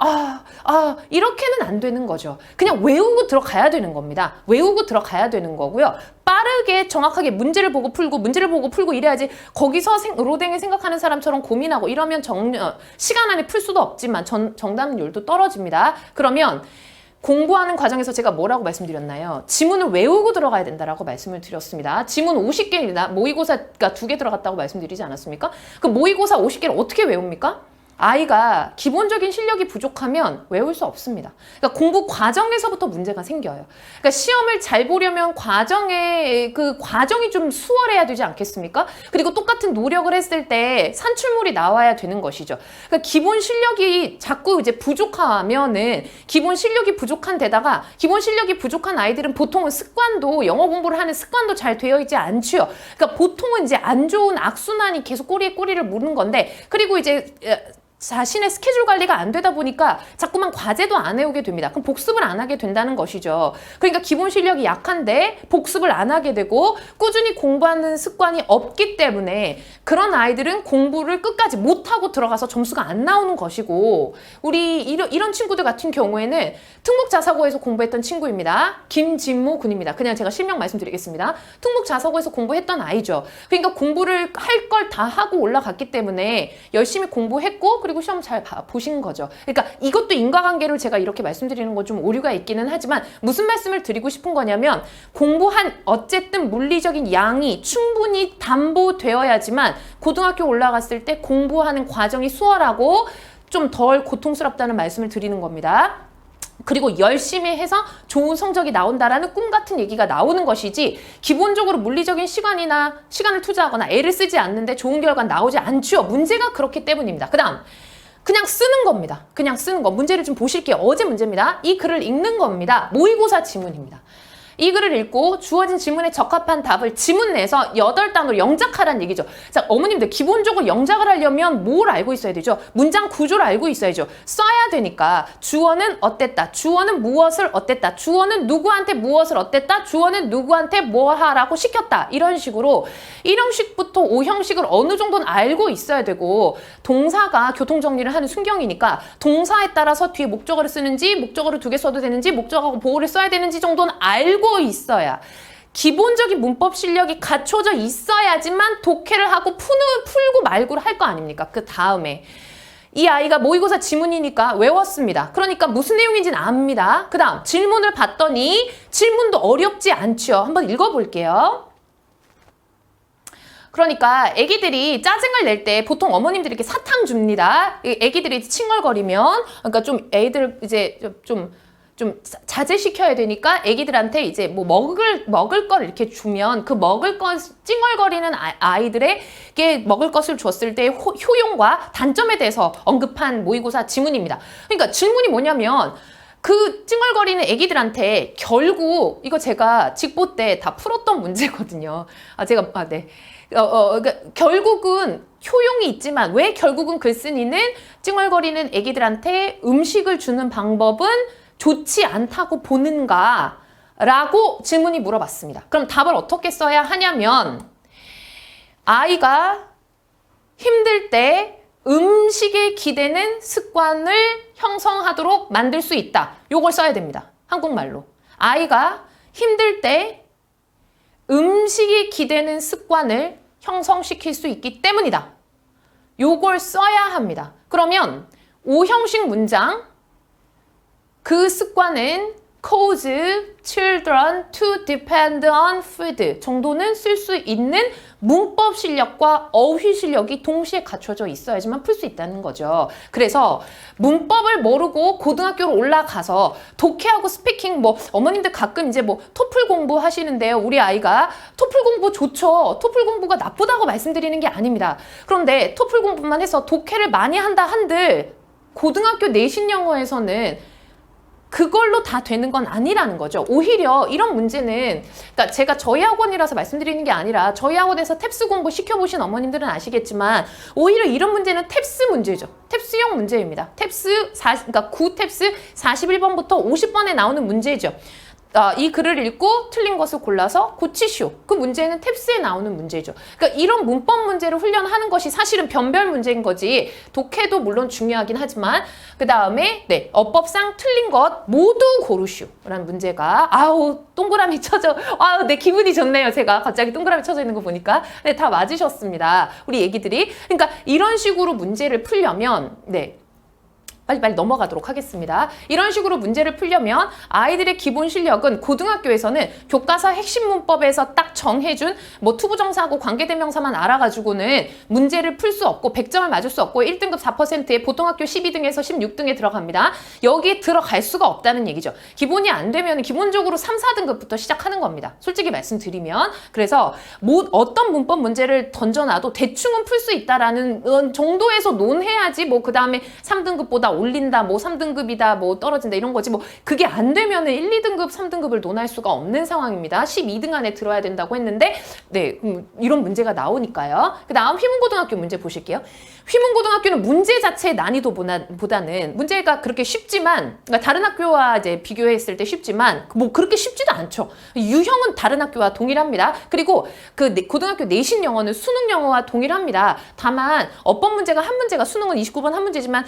이렇게는 안 되는 거죠. 그냥 외우고 들어가야 되는 겁니다. 외우고 들어가야 되는 거고요. 빠르게 정확하게 문제를 보고 풀고 이래야지 거기서 로댕이 생각하는 사람처럼 고민하고 이러면 시간 안에 풀 수도 없지만 정답률도 떨어집니다. 그러면 공부하는 과정에서 제가 뭐라고 말씀드렸나요? 지문을 외우고 들어가야 된다라고 말씀을 드렸습니다. 지문 50개입니다. 모의고사가 2개 들어갔다고 말씀드리지 않았습니까? 그 모의고사 50개를 어떻게 외웁니까? 아이가 기본적인 실력이 부족하면 외울 수 없습니다. 그러니까 공부 과정에서부터 문제가 생겨요. 그러니까 시험을 잘 보려면 그 과정이 좀 수월해야 되지 않겠습니까? 그리고 똑같은 노력을 했을 때 산출물이 나와야 되는 것이죠. 그러니까 기본 실력이 자꾸 이제 부족하면은 기본 실력이 부족한 데다가 기본 실력이 부족한 아이들은 보통은 습관도 영어 공부를 하는 습관도 잘 되어 있지 않죠. 그러니까 보통은 이제 안 좋은 악순환이 계속 꼬리에 꼬리를 무는 건데 그리고 이제 자신의 스케줄 관리가 안 되다 보니까 자꾸만 과제도 안 해오게 됩니다. 그럼 복습을 안 하게 된다는 것이죠. 그러니까 기본 실력이 약한데 복습을 안 하게 되고 꾸준히 공부하는 습관이 없기 때문에 그런 아이들은 공부를 끝까지 못하고 들어가서 점수가 안 나오는 것이고 우리 이런 친구들 같은 경우에는 특목자사고에서 공부했던 친구입니다. 김진모 군입니다. 그냥 제가 실명 말씀드리겠습니다. 특목자사고에서 공부했던 아이죠. 그러니까 공부를 할 걸 다 하고 올라갔기 때문에 열심히 공부했고 그리고 시험 잘 보신 거죠. 그러니까 이것도 인과관계를 제가 이렇게 말씀드리는 건 좀 오류가 있기는 하지만 무슨 말씀을 드리고 싶은 거냐면 공부한 어쨌든 물리적인 양이 충분히 담보되어야지만 고등학교 올라갔을 때 공부하는 과정이 수월하고 좀 덜 고통스럽다는 말씀을 드리는 겁니다. 그리고 열심히 해서 좋은 성적이 나온다라는 꿈 같은 얘기가 나오는 것이지 기본적으로 물리적인 시간을 투자하거나 애를 쓰지 않는데 좋은 결과 나오지 않죠. 문제가 그렇기 때문입니다. 그 다음 그냥 쓰는 겁니다. 그냥 쓰는 거. 문제를 좀 보실게요. 어제 문제입니다. 이 글을 읽는 겁니다. 모의고사 지문입니다. 이 글을 읽고 주어진 지문에 적합한 답을 지문 내에서 8단어로 영작하라는 얘기죠. 자, 어머님들 기본적으로 영작을 하려면 뭘 알고 있어야 되죠? 문장 구조를 알고 있어야죠. 써야 되니까 주어는 어땠다. 주어는 무엇을 어땠다. 주어는 누구한테 무엇을 어땠다. 주어는 누구한테 뭐 하라고 시켰다. 이런 식으로 1형식부터 5형식을 어느 정도는 알고 있어야 되고 동사가 교통정리를 하는 순경이니까 동사에 따라서 뒤에 목적어를 쓰는지 목적어를 2개 써도 되는지 목적어하고 보호를 써야 되는지 정도는 알고 있어야 기본적인 문법 실력이 갖춰져 있어야지만 독해를 하고 풀고 말고를 할 거 아닙니까? 그 다음에 이 아이가 모의고사 지문이니까 외웠습니다. 그러니까 무슨 내용인지는 압니다. 그 다음 질문을 봤더니 질문도 어렵지 않죠. 한번 읽어볼게요. 그러니까 애기들이 짜증을 낼 때 보통 어머님들이 이렇게 사탕 줍니다. 애기들이 칭얼거리면 그러니까 좀 애들 이제 좀 자제시켜야 되니까 애기들한테 이제 뭐 먹을 걸 이렇게 주면 그 먹을 것 찡얼거리는 아이들에게 먹을 것을 줬을 때 효용과 단점에 대해서 언급한 모의고사 지문입니다. 그러니까 질문이 뭐냐면 그 찡얼거리는 애기들한테 결국 이거 제가 직보 때 다 풀었던 문제거든요. 네. 그러니까 결국은 효용이 있지만 왜 결국은 글쓴이는 찡얼거리는 애기들한테 음식을 주는 방법은 좋지 않다고 보는가? 라고 질문이 물어봤습니다. 그럼 답을 어떻게 써야 하냐면 아이가 힘들 때 음식에 기대는 습관을 형성하도록 만들 수 있다. 요걸 써야 됩니다. 한국말로. 아이가 힘들 때 음식에 기대는 습관을 형성시킬 수 있기 때문이다. 요걸 써야 합니다. 그러면 5형식 문장 그 습관은 cause children to depend on food 정도는 쓸 수 있는 문법 실력과 어휘 실력이 동시에 갖춰져 있어야지만 풀 수 있다는 거죠. 그래서 문법을 모르고 고등학교로 올라가서 독해하고 스피킹 어머님들 가끔 이제 토플 공부하시는데요. 우리 아이가 토플 공부 좋죠. 토플 공부가 나쁘다고 말씀드리는 게 아닙니다. 그런데 토플 공부만 해서 독해를 많이 한다 한들 고등학교 내신 영어에서는 그걸로 다 되는 건 아니라는 거죠. 오히려 이런 문제는 그러니까 제가 저희 학원이라서 말씀드리는 게 아니라 저희 학원에서 탭스 공부 시켜보신 어머님들은 아시겠지만 오히려 이런 문제는 탭스 문제죠. 탭스형 문제입니다. 그러니까 9탭스 41번부터 50번에 나오는 문제죠. 이 글을 읽고 틀린 것을 골라서 고치시오. 그 문제는 탭스에 나오는 문제죠. 그러니까 이런 문법 문제를 훈련하는 것이 사실은 변별 문제인 거지. 독해도 물론 중요하긴 하지만 그 다음에 어법상 틀린 것 모두 고르시오 라는 문제가 동그라미 쳐져. 네, 기분이 좋네요. 제가 갑자기 동그라미 쳐져 있는 거 보니까. 네, 다 맞으셨습니다. 우리 애기들이. 그러니까 이런 식으로 문제를 풀려면 빨리빨리 넘어가도록 하겠습니다. 이런 식으로 문제를 풀려면 아이들의 기본 실력은 고등학교에서는 교과서 핵심 문법에서 딱 정해준 뭐 투부정사하고 관계대명사만 알아가지고는 문제를 풀 수 없고 100점을 맞을 수 없고 1등급 4%에 보통학교 12등에서 16등에 들어갑니다. 여기에 들어갈 수가 없다는 얘기죠. 기본이 안 되면 기본적으로 3, 4등급부터 시작하는 겁니다. 솔직히 말씀드리면. 그래서 뭐 어떤 문법 문제를 던져놔도 대충은 풀 수 있다라는 정도에서 논해야지 뭐 그 다음에 3등급보다 올린다, 뭐 3등급이다, 뭐 떨어진다 이런 거지. 뭐 그게 안 되면은 1, 2등급, 3등급을 논할 수가 없는 상황입니다. 12등 안에 들어야 된다고 했는데 네, 이런 문제가 나오니까요. 그 다음 휘문고등학교 문제 보실게요. 휘문고등학교는 문제 자체의 난이도보다는 문제가 그렇게 쉽지만, 그러니까 다른 학교와 이제 비교했을 때 쉽지만 뭐 그렇게 쉽지도 않죠. 유형은 다른 학교와 동일합니다. 그리고 그 고등학교 내신 영어는 수능 영어와 동일합니다. 다만 어법 문제가 한 문제가 수능은 29번 한 문제지만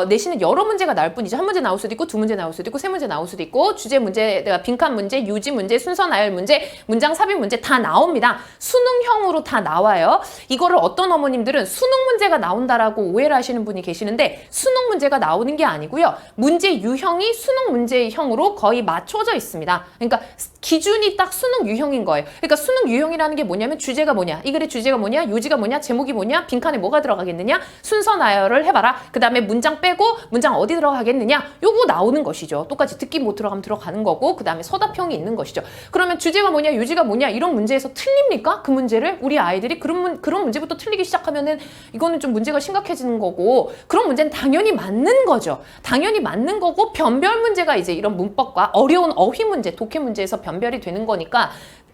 내신은 여러 문제가 나올 뿐이죠. 한 문제 나올 수도 있고 두 문제 나올 수도 있고 세 문제 나올 수도 있고 주제 문제, 빈칸 문제, 유지 문제, 순서 나열 문제, 문장 삽입 문제 다 나옵니다. 수능형으로 다 나와요. 이거를 어떤 어머님들은 수능 문제가 나온다라고 오해를 하시는 분이 계시는데 수능 문제가 나오는 게 아니고요. 문제 유형이 수능 문제형으로 거의 맞춰져 있습니다. 그러니까 기준이 딱 수능 유형인 거예요. 그러니까 수능 유형이라는 게 뭐냐면 주제가 뭐냐, 이 글의 주제가 뭐냐, 요지가 뭐냐, 제목이 뭐냐, 빈칸에 뭐가 들어가겠느냐, 순서 나열을 해봐라. 그 다음에 문장 빼고 문장 어디 들어가겠느냐, 요거 나오는 것이죠. 똑같이 듣기 못 들어가면 들어가는 거고 그 다음에 서답형이 있는 것이죠. 그러면 주제가 뭐냐, 요지가 뭐냐 이런 문제에서 틀립니까? 그 문제를 우리 아이들이 그런 문제부터 틀리기 시작하면은 이거는 좀 문제가 심각해지는 거고, 그런 문제는 당연히 맞는 거죠. 당연히 맞는 거고 변별 문제가 이제 이런 문법과 어려운 어휘 문제, 독해 문제에서 변별이 되는 거니까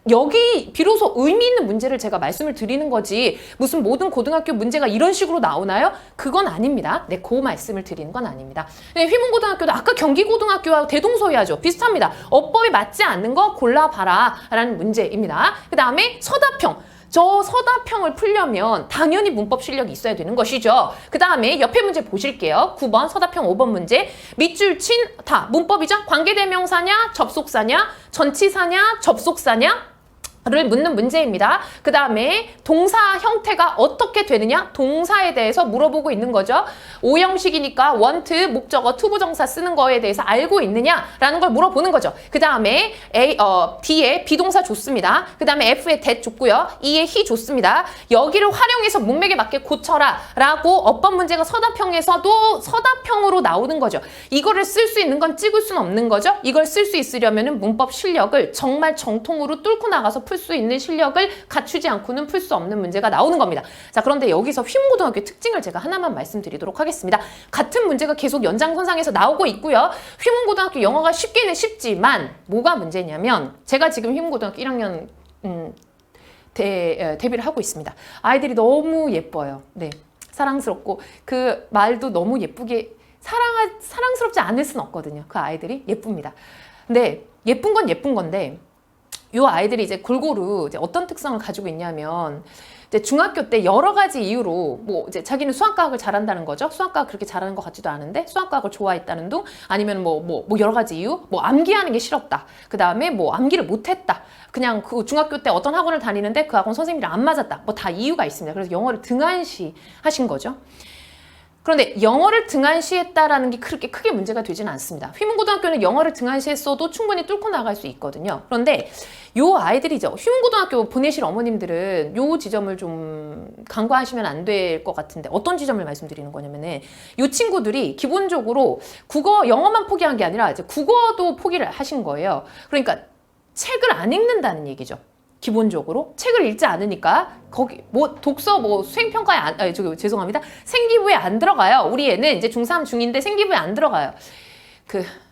여기 비로소 의미 있는 문제를 제가 말씀을 드리는 거지 무슨 모든 고등학교 문제가 이런 식으로 나오나요? 그건 아닙니다. 네, 그 말씀을 드리는 건 아닙니다. 네, 휘문고등학교도 아까 경기고등학교와 대동소이하죠. 비슷합니다. 어법에 맞지 않는 거 골라봐라 라는 문제입니다. 그 다음에 서답형. 저 서답형을 풀려면 당연히 문법 실력이 있어야 되는 것이죠. 그 다음에 옆에 문제 보실게요. 9번 서답형 5번 문제. 밑줄 친 다 문법이죠. 관계대명사냐, 접속사냐, 전치사냐, 접속사냐 를 묻는 문제입니다. 그 다음에 동사 형태가 어떻게 되느냐? 동사에 대해서 물어보고 있는 거죠. 오형식이니까 want, 목적어, 투부정사 쓰는 거에 대해서 알고 있느냐라는 걸 물어보는 거죠. 그 다음에 D에 비동사 줬습니다. 그 다음에 F에 that 줬고요. E에 he 줬습니다. 여기를 활용해서 문맥에 맞게 고쳐라 라고 어법 문제가 서답형에서도 서답형으로 나오는 거죠. 이거를 쓸 수 있는 건 찍을 수는 없는 거죠. 이걸 쓸 수 있으려면 문법 실력을 정말 정통으로 뚫고 나가서 풀 수 있는 실력을 갖추지 않고는 풀 수 없는 문제가 나오는 겁니다. 자, 그런데 여기서 휘문고등학교의 특징을 제가 하나만 말씀드리도록 하겠습니다. 같은 문제가 계속 연장선상에서 나오고 있고요. 휘문고등학교 영어가 쉽기는 쉽지만 뭐가 문제냐면 제가 지금 휘문고등학교 1학년 데뷔를 하고 있습니다. 아이들이 너무 예뻐요. 네, 사랑스럽고 그 말도 너무 예쁘게 사랑스럽지 않을 수는 없거든요. 그 아이들이 예쁩니다. 근데 예쁜 건 예쁜 건데 요 아이들이 이제 골고루 이제 어떤 특성을 가지고 있냐면 이제 중학교 때 여러 가지 이유로 뭐 이제 자기는 수학과학을 잘한다는 거죠. 수학과학 그렇게 잘하는 것 같지도 않은데 수학과학을 좋아했다는 둥, 아니면 뭐 여러 가지 이유, 뭐 암기하는 게 싫었다. 그 다음에 뭐 암기를 못했다. 그냥 그 중학교 때 어떤 학원을 다니는데 그 학원 선생님이랑 안 맞았다. 뭐 다 이유가 있습니다. 그래서 영어를 등한시 하신 거죠. 그런데 영어를 등한시했다라는 게 그렇게 크게 문제가 되지는 않습니다. 휘문고등학교는 영어를 등한시했어도 충분히 뚫고 나갈 수 있거든요. 그런데 요 아이들이죠. 휘문고등학교 보내실 어머님들은 요 지점을 좀 간과하시면 안 될 것 같은데 어떤 지점을 말씀드리는 거냐면은 요 친구들이 기본적으로 영어만 포기한 게 아니라 이제 국어도 포기를 하신 거예요. 그러니까 책을 안 읽는다는 얘기죠. 기본적으로 책을 읽지 않으니까 거기 뭐 독서 뭐 수행평가에 죄송합니다. 생기부에 안 들어가요. 우리 애는 이제 중3 중인데 생기부에 안 들어가요.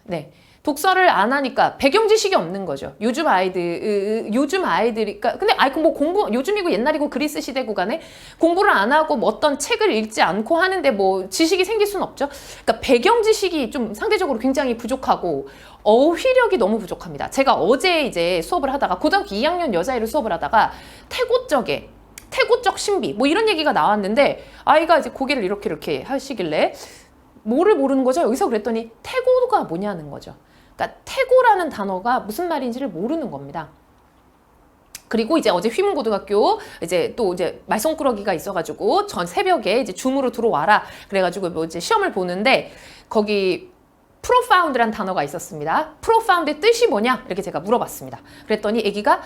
네. 독서를 안 하니까 배경 지식이 없는 거죠. 요즘 아이들이 근데 뭐 요즘이고 옛날이고 그리스 시대 구간에 공부를 안 하고 뭐 어떤 책을 읽지 않고 하는데 뭐 지식이 생길 수는 없죠. 그러니까 배경 지식이 좀 상대적으로 굉장히 부족하고 어휘력이 너무 부족합니다. 제가 어제 이제 수업을 하다가 고등학교 2학년 여자애를 수업을 하다가 태고적 신비 뭐 이런 얘기가 나왔는데 아이가 이제 고개를 이렇게 하시길래 뭐를 모르는 거죠? 여기서 그랬더니 태고가 뭐냐는 거죠. 그러니까 태고라는 단어가 무슨 말인지를 모르는 겁니다. 그리고 이제 어제 휘문고등학교 이제 또 이제 말썽꾸러기가 있어가지고 전 새벽에 이제 줌으로 들어와라 그래가지고 뭐 이제 시험을 보는데 거기 profound란 단어가 있었습니다. profound의 뜻이 뭐냐 이렇게 제가 물어봤습니다. 그랬더니 애기가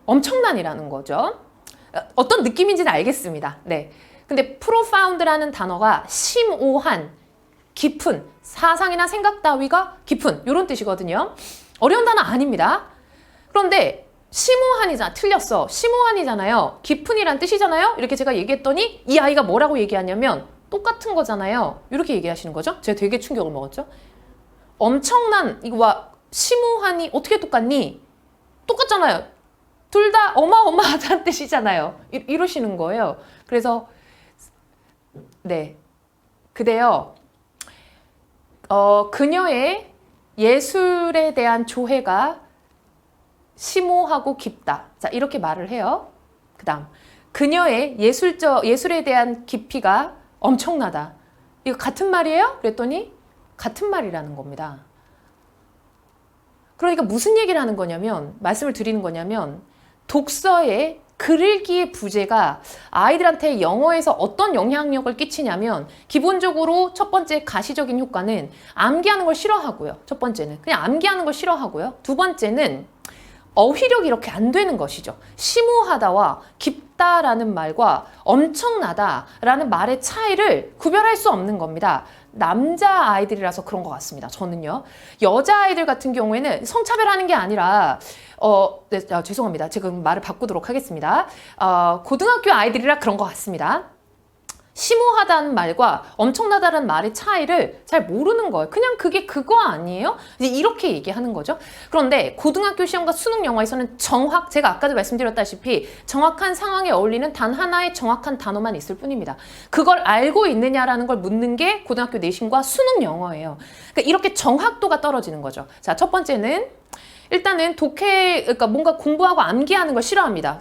엄청난이라는 거죠. 어떤 느낌인지는 알겠습니다. 네. 근데 profound라는 단어가 심오한, 깊은, 사상이나 생각 따위가 깊은 이런 뜻이거든요. 어려운 단어 아닙니다. 그런데 심오한이잖아. 틀렸어. 심오한이잖아요. 깊은이란 뜻이잖아요. 이렇게 제가 얘기했더니 이 아이가 뭐라고 얘기하냐면 똑같은 거잖아요. 이렇게 얘기하시는 거죠. 제가 되게 충격을 먹었죠. 엄청난 이거와 심오한이 어떻게 똑같니? 똑같잖아요. 둘 다 어마어마하다는 뜻이잖아요. 이러시는 거예요. 그래서 네, 그대요. 그녀의 예술에 대한 조회가 심오하고 깊다. 자, 이렇게 말을 해요. 그 다음, 그녀의 예술에 대한 깊이가 엄청나다. 이거 같은 말이에요? 그랬더니 같은 말이라는 겁니다. 그러니까 무슨 얘기를 하는 거냐면, 말씀을 드리는 거냐면, 독서의 글 읽기의 부재가 아이들한테 영어에서 어떤 영향력을 끼치냐면, 기본적으로 첫 번째 가시적인 효과는 암기하는 걸 싫어하고요. 첫 번째는 그냥 암기하는 걸 싫어하고요. 두 번째는 어휘력이 이렇게 안 되는 것이죠. 심오하다와 깊다라는 말과 엄청나다라는 말의 차이를 구별할 수 없는 겁니다. 남자 아이들이라서 그런 것 같습니다. 저는요. 여자 아이들 같은 경우에는 성차별하는 게 아니라 네, 죄송합니다. 지금 말을 바꾸도록 하겠습니다. 고등학교 아이들이라 그런 것 같습니다. 심오하다는 말과 엄청나다는 말의 차이를 잘 모르는 거예요. 그냥 그게 그거 아니에요? 이렇게 얘기하는 거죠. 그런데 고등학교 시험과 수능 영어에서는 제가 아까도 말씀드렸다시피 정확한 상황에 어울리는 단 하나의 정확한 단어만 있을 뿐입니다. 그걸 알고 있느냐라는 걸 묻는 게 고등학교 내신과 수능 영어예요. 그러니까 이렇게 정확도가 떨어지는 거죠. 자, 첫 번째는 일단은 그러니까 뭔가 공부하고 암기하는 걸 싫어합니다.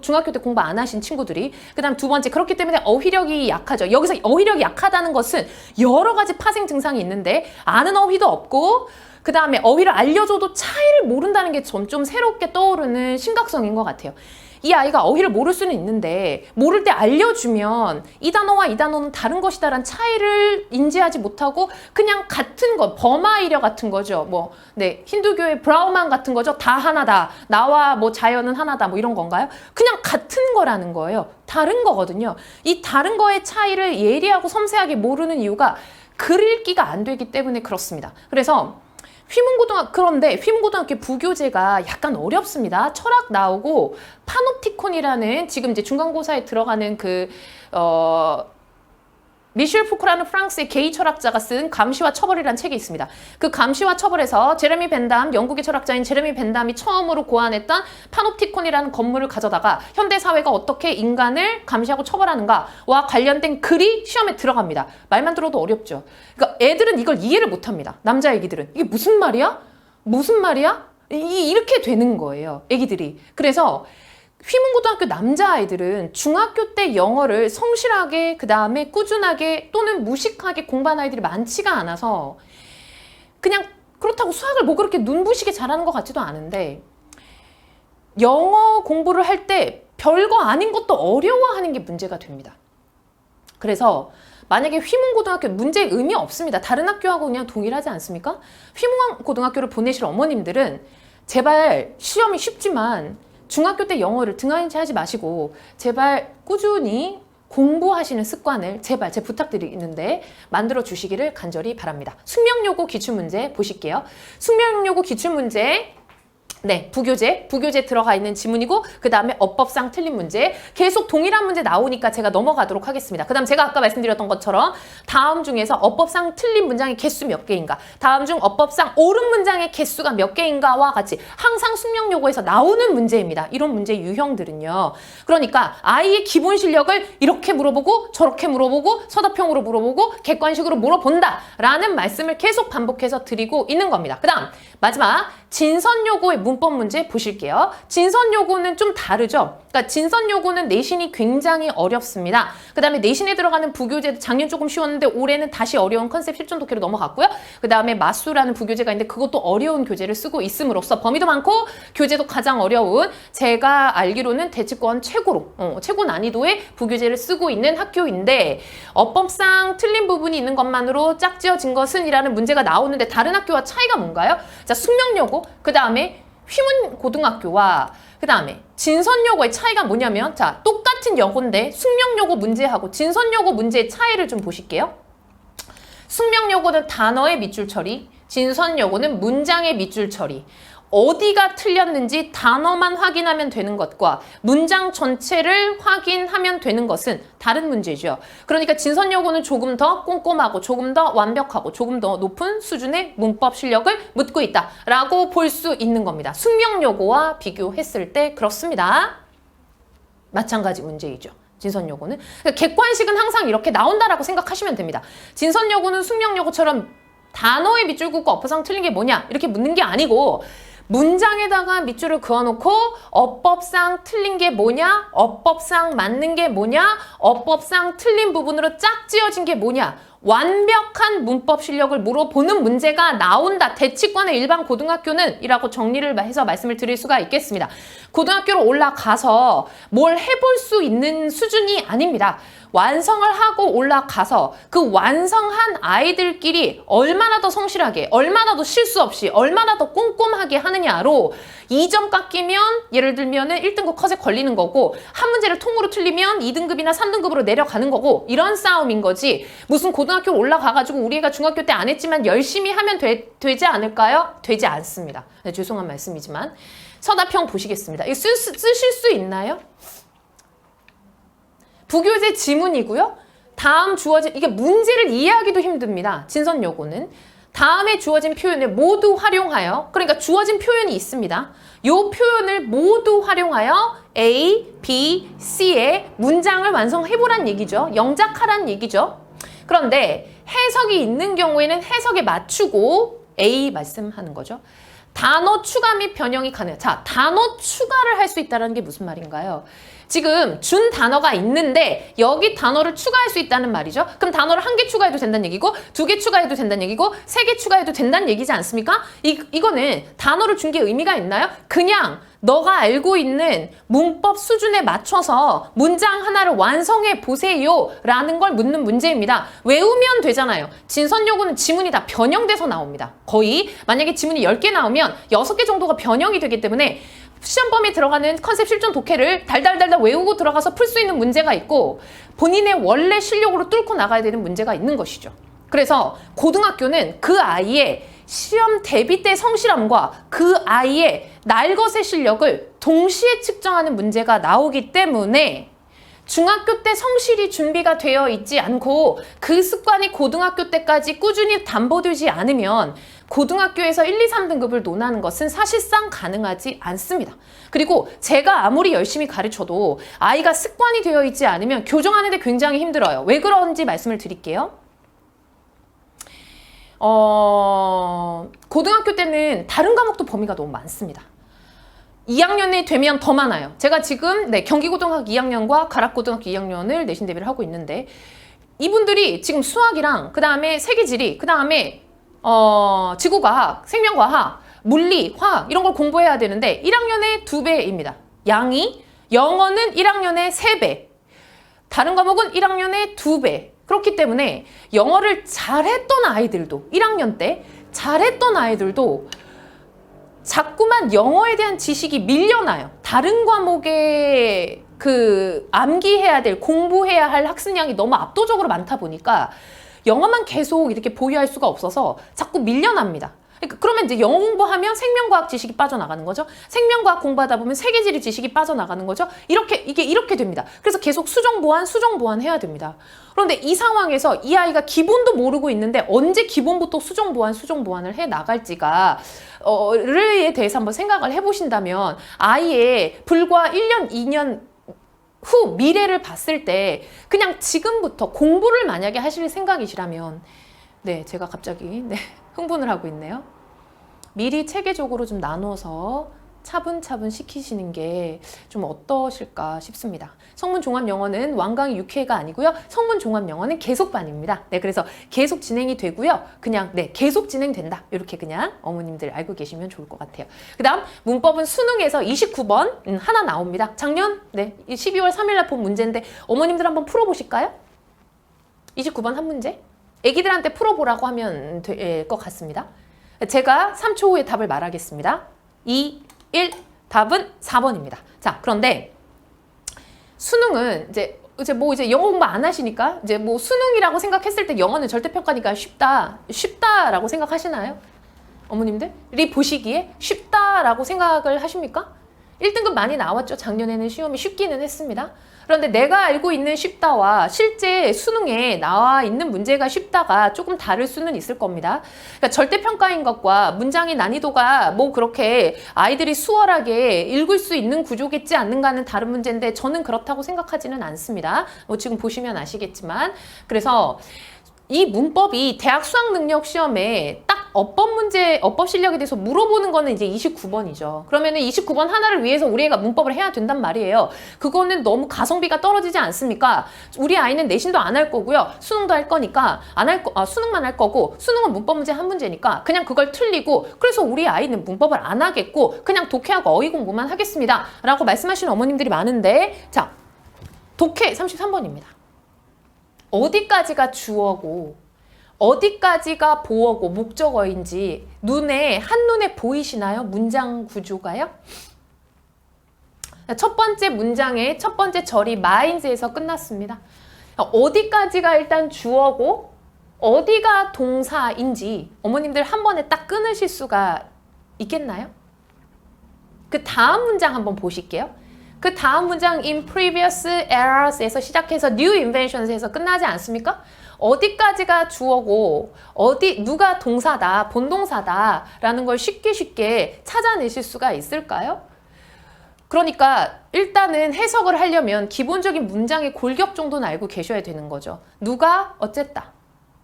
중학교 때 공부 안 하신 친구들이. 그 다음 두 번째, 그렇기 때문에 어휘력이 약하죠. 여기서 어휘력이 약하다는 것은 여러 가지 파생 증상이 있는데 아는 어휘도 없고 그 다음에 어휘를 알려줘도 차이를 모른다는 게 좀 새롭게 떠오르는 심각성인 것 같아요. 이 아이가 어휘를 모를 수는 있는데 모를 때 알려주면 이 단어와 이 단어는 다른 것이다라는 차이를 인지하지 못하고 그냥 같은 것, 버마이려 같은 거죠. 뭐, 네, 힌두교의 브라우만 같은 거죠. 다 하나다. 나와 뭐 자연은 하나다. 뭐 이런 건가요? 그냥 같은 거라는 거예요. 다른 거거든요. 이 다른 거의 차이를 예리하고 섬세하게 모르는 이유가 글 읽기가 안 되기 때문에 그렇습니다. 그래서 그런데 휘문고등학교 부교재가 약간 어렵습니다. 철학 나오고 파놉티콘이라는 지금 이제 중간고사에 들어가는 미셸 푸코라는 프랑스의 게이 철학자가 쓴 감시와 처벌이라는 책이 있습니다. 그 감시와 처벌에서 영국의 철학자인 제레미 벤담이 처음으로 고안했던 파놉티콘이라는 건물을 가져다가 현대 사회가 어떻게 인간을 감시하고 처벌하는가와 관련된 글이 시험에 들어갑니다. 말만 들어도 어렵죠. 그러니까 애들은 이걸 이해를 못합니다. 남자 애기들은. 이게 무슨 말이야? 무슨 말이야? 이렇게 되는 거예요. 애기들이. 그래서 휘문고등학교 남자아이들은 중학교 때 영어를 성실하게 그 다음에 꾸준하게 또는 무식하게 공부한 아이들이 많지가 않아서 그냥 그렇다고 수학을 뭐 그렇게 눈부시게 잘하는 것 같지도 않은데 영어 공부를 할 때 별거 아닌 것도 어려워하는 게 문제가 됩니다. 그래서 만약에 휘문고등학교 문제의 의미 없습니다. 다른 학교하고 그냥 동일하지 않습니까? 휘문고등학교를 보내실 어머님들은 제발 시험이 쉽지만 중학교 때 영어를 등한시 하지 마시고 제발 꾸준히 공부하시는 습관을 제발 제 부탁드리는데 만들어 주시기를 간절히 바랍니다. 숙명여고 기출문제 보실게요. 숙명여고 기출문제 네, 부교재 들어가 있는 지문이고 그 다음에 어법상 틀린 문제 계속 동일한 문제 나오니까 제가 넘어가도록 하겠습니다. 그 다음 제가 아까 말씀드렸던 것처럼 다음 중에서 어법상 틀린 문장의 개수 몇 개인가 다음 중 어법상 옳은 문장의 개수가 몇 개인가와 같이 항상 숙명여고에서 나오는 문제입니다. 이런 문제 유형들은요. 그러니까 아이의 기본 실력을 이렇게 물어보고 저렇게 물어보고 서답형으로 물어보고 객관식으로 물어본다 라는 말씀을 계속 반복해서 드리고 있는 겁니다. 그 다음 마지막 진선여고의 문법 문제 보실게요. 진선 요구는 좀 다르죠. 그러니까 진선 요구는 내신이 굉장히 어렵습니다. 그 다음에 내신에 들어가는 부교재 작년 조금 쉬웠는데 올해는 다시 어려운 컨셉 실전 독해로 넘어갔고요. 그 다음에 마수라는 부교재가 있는데 그것도 어려운 교재를 쓰고 있음으로써 범위도 많고 교재도 가장 어려운 제가 알기로는 대치권 최고로 최고 난이도의 부교재를 쓰고 있는 학교인데 어법상 틀린 부분이 있는 것만으로 짝지어진 것은 이라는 문제가 나오는데 다른 학교와 차이가 뭔가요? 자, 숙명여고 그 다음에 휘문고등학교와 그 다음에 진선여고의 차이가 뭐냐면 자 똑같은 여고인데 숙명여고 문제하고 진선여고 문제의 차이를 좀 보실게요. 숙명여고는 단어의 밑줄 처리, 진선여고는 문장의 밑줄 처리. 어디가 틀렸는지 단어만 확인하면 되는 것과 문장 전체를 확인하면 되는 것은 다른 문제죠. 그러니까 진선여고는 조금 더 꼼꼼하고 조금 더 완벽하고 조금 더 높은 수준의 문법 실력을 묻고 있다라고 볼 수 있는 겁니다. 숙명여고와 비교했을 때 그렇습니다. 마찬가지 문제이죠. 진선여고는. 그러니까 객관식은 항상 이렇게 나온다라고 생각하시면 됩니다. 진선여고는 숙명여고처럼 단어의 밑줄 긋고 어법상 틀린 게 뭐냐 이렇게 묻는 게 아니고 문장에다가 밑줄을 그어놓고 어법상 틀린 게 뭐냐, 어법상 맞는 게 뭐냐, 어법상 틀린 부분으로 짝지어진 게 뭐냐 완벽한 문법 실력을 물어보는 문제가 나온다. 대치권의 일반 고등학교는 이라고 정리를 해서 말씀을 드릴 수가 있겠습니다. 고등학교로 올라가서 뭘 해볼 수 있는 수준이 아닙니다. 완성을 하고 올라가서 그 완성한 아이들끼리 얼마나 더 성실하게, 얼마나 더 실수 없이, 얼마나 더 꼼꼼하게 하느냐로 2점 깎이면 예를 들면은 1등급 컷에 걸리는 거고 한 문제를 통으로 틀리면 2등급이나 3등급으로 내려가는 거고 이런 싸움인 거지 무슨 고등학교 올라가가지고 우리 애가 중학교 때 안 했지만 열심히 하면 되지 않을까요? 되지 않습니다. 네, 죄송한 말씀이지만 서답형 보시겠습니다. 이거 쓰실 수 있나요? 부교재 지문이고요. 다음 주어진 이게 문제를 이해하기도 힘듭니다. 진선여고는 다음에 주어진 표현을 모두 활용하여 그러니까 주어진 표현이 있습니다. 이 표현을 모두 활용하여 A, B, C의 문장을 완성해보란 얘기죠. 영작하란 얘기죠. 그런데 해석이 있는 경우에는 해석에 맞추고 A 말씀하는 거죠. 단어 추가 및 변형이 가능. 자, 단어 추가를 할 수 있다는 게 무슨 말인가요? 지금 준 단어가 있는데 여기 단어를 추가할 수 있다는 말이죠. 그럼 단어를 1개 추가해도 된다는 얘기고 2개 추가해도 된다는 얘기고 3개 추가해도 된다는 얘기지 않습니까? 이거는 단어를 준 게 의미가 있나요? 그냥 너가 알고 있는 문법 수준에 맞춰서 문장 하나를 완성해 보세요 라는 걸 묻는 문제입니다. 외우면 되잖아요. 진선여고는 지문이 다 변형돼서 나옵니다. 거의 만약에 지문이 10개 나오면 6개 정도가 변형이 되기 때문에 시험범위에 들어가는 컨셉 실전 독해를 달달달달 외우고 들어가서 풀 수 있는 문제가 있고 본인의 원래 실력으로 뚫고 나가야 되는 문제가 있는 것이죠. 그래서 고등학교는 그 아이의 시험 대비 때 성실함과 그 아이의 날것의 실력을 동시에 측정하는 문제가 나오기 때문에 중학교 때 성실히 준비가 되어 있지 않고 그 습관이 고등학교 때까지 꾸준히 담보되지 않으면 고등학교에서 1, 2, 3등급을 논하는 것은 사실상 가능하지 않습니다. 그리고 제가 아무리 열심히 가르쳐도 아이가 습관이 되어 있지 않으면 교정하는 데 굉장히 힘들어요. 왜 그런지 말씀을 드릴게요. 고등학교 때는 다른 과목도 범위가 너무 많습니다. 2학년이 되면 더 많아요. 제가 지금 경기고등학교 2학년과 가락고등학교 2학년을 내신 대비를 하고 있는데 이분들이 지금 수학이랑 그 다음에 세계지리, 그 다음에 지구과학, 생명과학, 물리, 화학 이런 걸 공부해야 되는데 1학년의 2배입니다. 양이 영어는 1학년의 3배, 다른 과목은 1학년의 2배. 그렇기 때문에 영어를 잘했던 아이들도 1학년 때 잘했던 아이들도 자꾸만 영어에 대한 지식이 밀려나요. 다른 과목에 암기해야 될, 공부해야 할 학습량이 너무 압도적으로 많다 보니까 영어만 계속 이렇게 보유할 수가 없어서 자꾸 밀려납니다. 그러면 이제 영어 공부하면 생명과학 지식이 빠져나가는 거죠. 생명과학 공부하다 보면 세계지리 지식이 빠져나가는 거죠. 이게 이렇게 됩니다. 그래서 계속 수정 보완 해야 됩니다. 그런데 이 상황에서 이 아이가 기본도 모르고 있는데 언제 기본부터 수정 보완을 해 나갈지가 에 대해서 한번 생각을 해보신다면 아이의 불과 1년, 2년 후 미래를 봤을 때 그냥 지금부터 공부를 만약에 하실 생각이시라면 제가 갑자기 흥분을 하고 있네요. 미리 체계적으로 좀 나눠서 차분차분 시키시는 게 좀 어떠실까 싶습니다. 성문 종합 영어는 완강히 6회가 아니고요. 성문 종합 영어는 계속반입니다. 네, 그래서 계속 진행이 되고요. 그냥 네, 계속 진행된다. 이렇게 그냥 어머님들 알고 계시면 좋을 것 같아요. 그다음 문법은 수능에서 29번 하나 나옵니다. 작년 12월 3일 날 본 문제인데 어머님들 한번 풀어보실까요? 29번 한 문제. 애기들한테 풀어보라고 하면 될 것 같습니다. 제가 3초 후에 답을 말하겠습니다. 2, 1, 답은 4번입니다. 자, 그런데 수능은 이제 영어 공부 안 하시니까 이제 뭐 수능이라고 생각했을 때 영어는 절대평가니까 쉽다라고 생각하시나요? 어머님들이 보시기에 쉽다라고 생각을 하십니까? 1등급 많이 나왔죠. 작년에는 시험이 쉽기는 했습니다. 그런데 내가 알고 있는 쉽다와 실제 수능에 나와 있는 문제가 쉽다가 조금 다를 수는 있을 겁니다. 그러니까 절대평가인 것과 문장의 난이도가 뭐 그렇게 아이들이 수월하게 읽을 수 있는 구조겠지 않는가는 다른 문제인데 저는 그렇다고 생각하지는 않습니다. 뭐 지금 보시면 아시겠지만 그래서 이 문법이 대학 수학능력 시험에 딱 어법 실력에 대해서 물어보는 거는 이제 29번이죠. 그러면은 29번 하나를 위해서 우리 애가 문법을 해야 된단 말이에요. 그거는 너무 가성비가 떨어지지 않습니까? 우리 아이는 내신도 안 할 거고요. 수능도 할 거니까 수능만 할 거고 수능은 문법 문제 한 문제니까 그냥 그걸 틀리고 그래서 우리 아이는 문법을 안 하겠고 그냥 독해하고 어휘 공부만 하겠습니다. 라고 말씀하시는 어머님들이 많은데 자, 독해 33번입니다. 어디까지가 주어고 어디까지가 보어고 목적어인지 한눈에 보이시나요? 문장 구조가요? 첫 번째 문장의 첫 번째 절이 minds에서 끝났습니다. 어디까지가 일단 주어고 어디가 동사인지 어머님들 한 번에 딱 끊으실 수가 있겠나요? 그 다음 문장 한번 보실게요. 그 다음 문장 in previous eras에서 시작해서 new inventions에서 끝나지 않습니까? 어디까지가 주어고 누가 동사다, 본동사다 라는 걸 쉽게 찾아내실 수가 있을까요? 그러니까 일단은 해석을 하려면 기본적인 문장의 골격 정도는 알고 계셔야 되는 거죠. 누가 어쨌다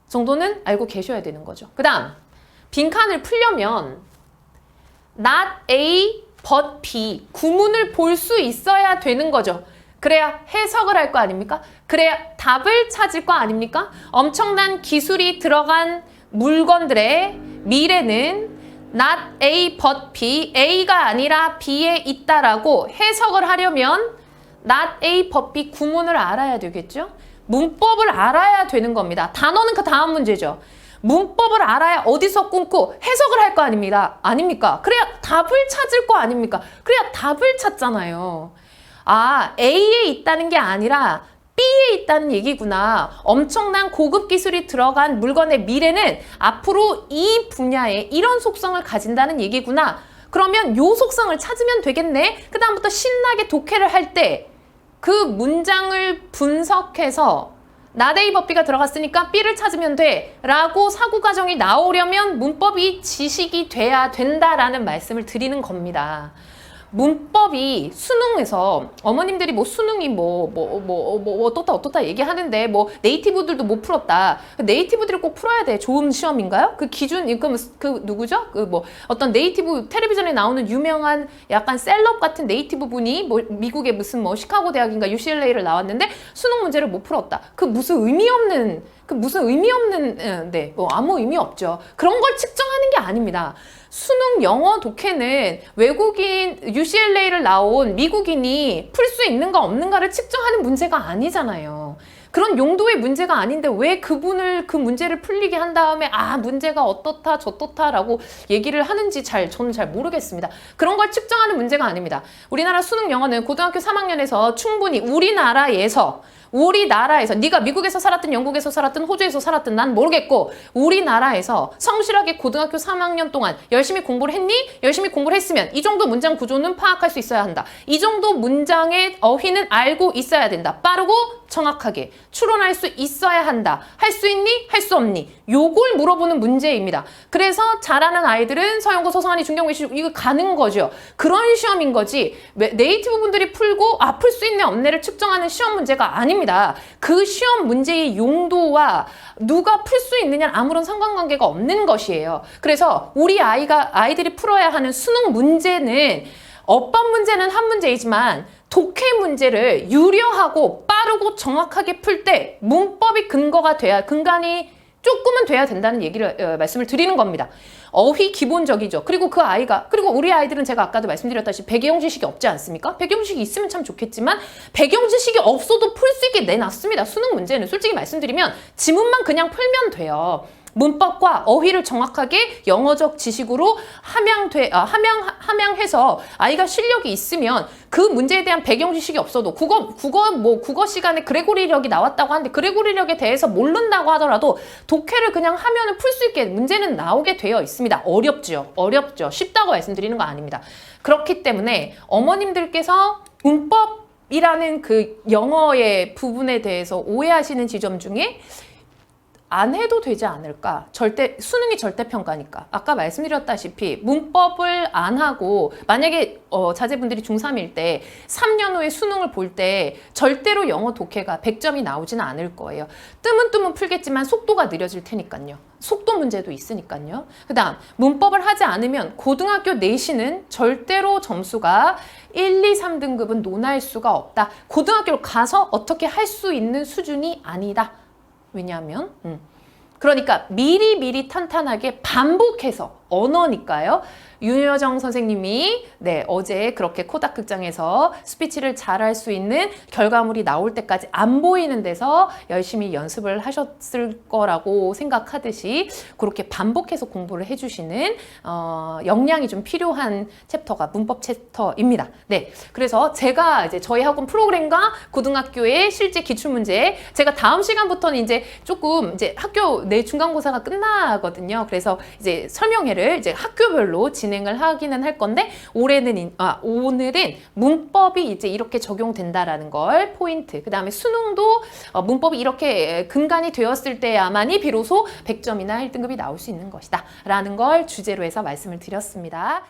정도는 알고 계셔야 되는 거죠. 그 다음 빈칸을 풀려면 not A but B 구문을 볼 수 있어야 되는 거죠. 그래야 해석을 할 거 아닙니까? 그래야 답을 찾을 거 아닙니까? 엄청난 기술이 들어간 물건들의 미래는 not A but B, A가 아니라 B에 있다라고 해석을 하려면 not A but B 구문을 알아야 되겠죠? 문법을 알아야 되는 겁니다. 단어는 그 다음 문제죠. 문법을 알아야 어디서 끊고 해석을 할 거 아닙니까? 그래야 답을 찾을 거 아닙니까? 그래야 답을 찾잖아요. A에 있다는 게 아니라 B에 있다는 얘기구나. 엄청난 고급 기술이 들어간 물건의 미래는 앞으로 이 분야에 이런 속성을 가진다는 얘기구나. 그러면 요 속성을 찾으면 되겠네. 그 다음부터 신나게 독해를 할 때 그 문장을 분석해서 not A but B가 들어갔으니까 B를 찾으면 돼 라고 사고 과정이 나오려면 문법이 지식이 돼야 된다라는 말씀을 드리는 겁니다. 문법이 수능에서 어머님들이 뭐 수능이 어떻다 얘기하는데 뭐 네이티브들도 못 풀었다. 네이티브들을 꼭 풀어야 돼. 좋은 시험인가요? 그 기준 그 누구죠? 그 뭐 어떤 네이티브 텔레비전에 나오는 유명한 약간 셀럽 같은 네이티브 분이 뭐 미국의 무슨 뭐 시카고 대학인가 UCLA를 나왔는데 수능 문제를 못 풀었다. 그 무슨 의미 없는 뭐 아무 의미 없죠. 그런 걸 측정하는 게 아닙니다. 수능 영어 독해는 외국인 UCLA를 나온 미국인이 풀 수 있는가 없는가를 측정하는 문제가 아니잖아요. 그런 용도의 문제가 아닌데 왜 그 문제를 풀리게 한 다음에 문제가 어떻다 저떻다라고 얘기를 하는지 저는 잘 모르겠습니다. 그런 걸 측정하는 문제가 아닙니다. 우리나라 수능 영어는 고등학교 3학년에서 충분히 우리나라에서 네가 미국에서 살았든 영국에서 살았든 호주에서 살았든 난 모르겠고 우리나라에서 성실하게 고등학교 3학년 동안 열심히 공부를 했니? 열심히 공부를 했으면 이 정도 문장 구조는 파악할 수 있어야 한다. 이 정도 문장의 어휘는 알고 있어야 된다. 빠르고 정확하게 추론할 수 있어야 한다. 할 수 있니? 할 수 없니? 요걸 물어보는 문제입니다. 그래서 잘하는 아이들은 서영고, 서성한이, 중경외 이거 가는 거죠. 그런 시험인 거지 네이티브 분들이 풀고 풀 수 있네 없네를 측정하는 시험 문제가 아닙니다. 그 시험 문제의 용도와 누가 풀 수 있느냐는 아무런 상관관계가 없는 것이에요. 그래서 우리 아이들이 풀어야 하는 수능 문제는 어법 문제는 한 문제이지만 독해 문제를 유려하고 빠르고 정확하게 풀 때 문법이 근거가 돼야, 근간이 조금은 돼야 된다는 얘기를 말씀을 드리는 겁니다. 어휘 기본적이죠. 그리고 그 아이가, 그리고 우리 아이들은 제가 아까도 말씀드렸다시피 배경 지식이 없지 않습니까? 배경 지식이 있으면 참 좋겠지만 배경 지식이 없어도 풀 수 있게 내놨습니다. 수능 문제는 솔직히 말씀드리면 지문만 그냥 풀면 돼요. 문법과 어휘를 정확하게 영어적 지식으로 함양해서 아이가 실력이 있으면 그 문제에 대한 배경 지식이 없어도 국어 시간에 그레고리력이 나왔다고 하는데 그레고리력에 대해서 모른다고 하더라도 독해를 그냥 하면은 풀 수 있게 문제는 나오게 되어 있습니다. 어렵죠. 어렵죠. 쉽다고 말씀드리는 거 아닙니다. 그렇기 때문에 어머님들께서 문법이라는 그 영어의 부분에 대해서 오해하시는 지점 중에 안 해도 되지 않을까? 수능이 절대평가니까. 아까 말씀드렸다시피 문법을 안 하고 만약에 자제분들이 중3일 때 3년 후에 수능을 볼 때 절대로 영어 독해가 100점이 나오지는 않을 거예요. 뜨문뜨문 풀겠지만 속도가 느려질 테니까요. 속도 문제도 있으니까요. 그 다음 문법을 하지 않으면 고등학교 내신은 절대로 점수가 1, 2, 3등급은 논할 수가 없다. 고등학교를 가서 어떻게 할 수 있는 수준이 아니다. 왜냐하면 그러니까 미리 탄탄하게 반복해서 언어니까요. 윤여정 선생님이 어제 그렇게 코닥 극장에서 스피치를 잘할 수 있는 결과물이 나올 때까지 안 보이는 데서 열심히 연습을 하셨을 거라고 생각하듯이 그렇게 반복해서 공부를 해주시는 역량이 좀 필요한 챕터가 문법 챕터입니다. 네, 그래서 제가 이제 저희 학원 프로그램과 고등학교의 실제 기출문제 제가 다음 시간부터는 이제 조금 이제 학교 내 중간고사가 끝나거든요. 그래서 이제 설명회를 이제 학교별로 진행을 하기는 할 건데 오늘은 문법이 이제 이렇게 적용된다라는 걸 포인트. 그 다음에 수능도 문법이 이렇게 근간이 되었을 때야만이 비로소 100점이나 1등급이 나올 수 있는 것이다 라는 걸 주제로 해서 말씀을 드렸습니다.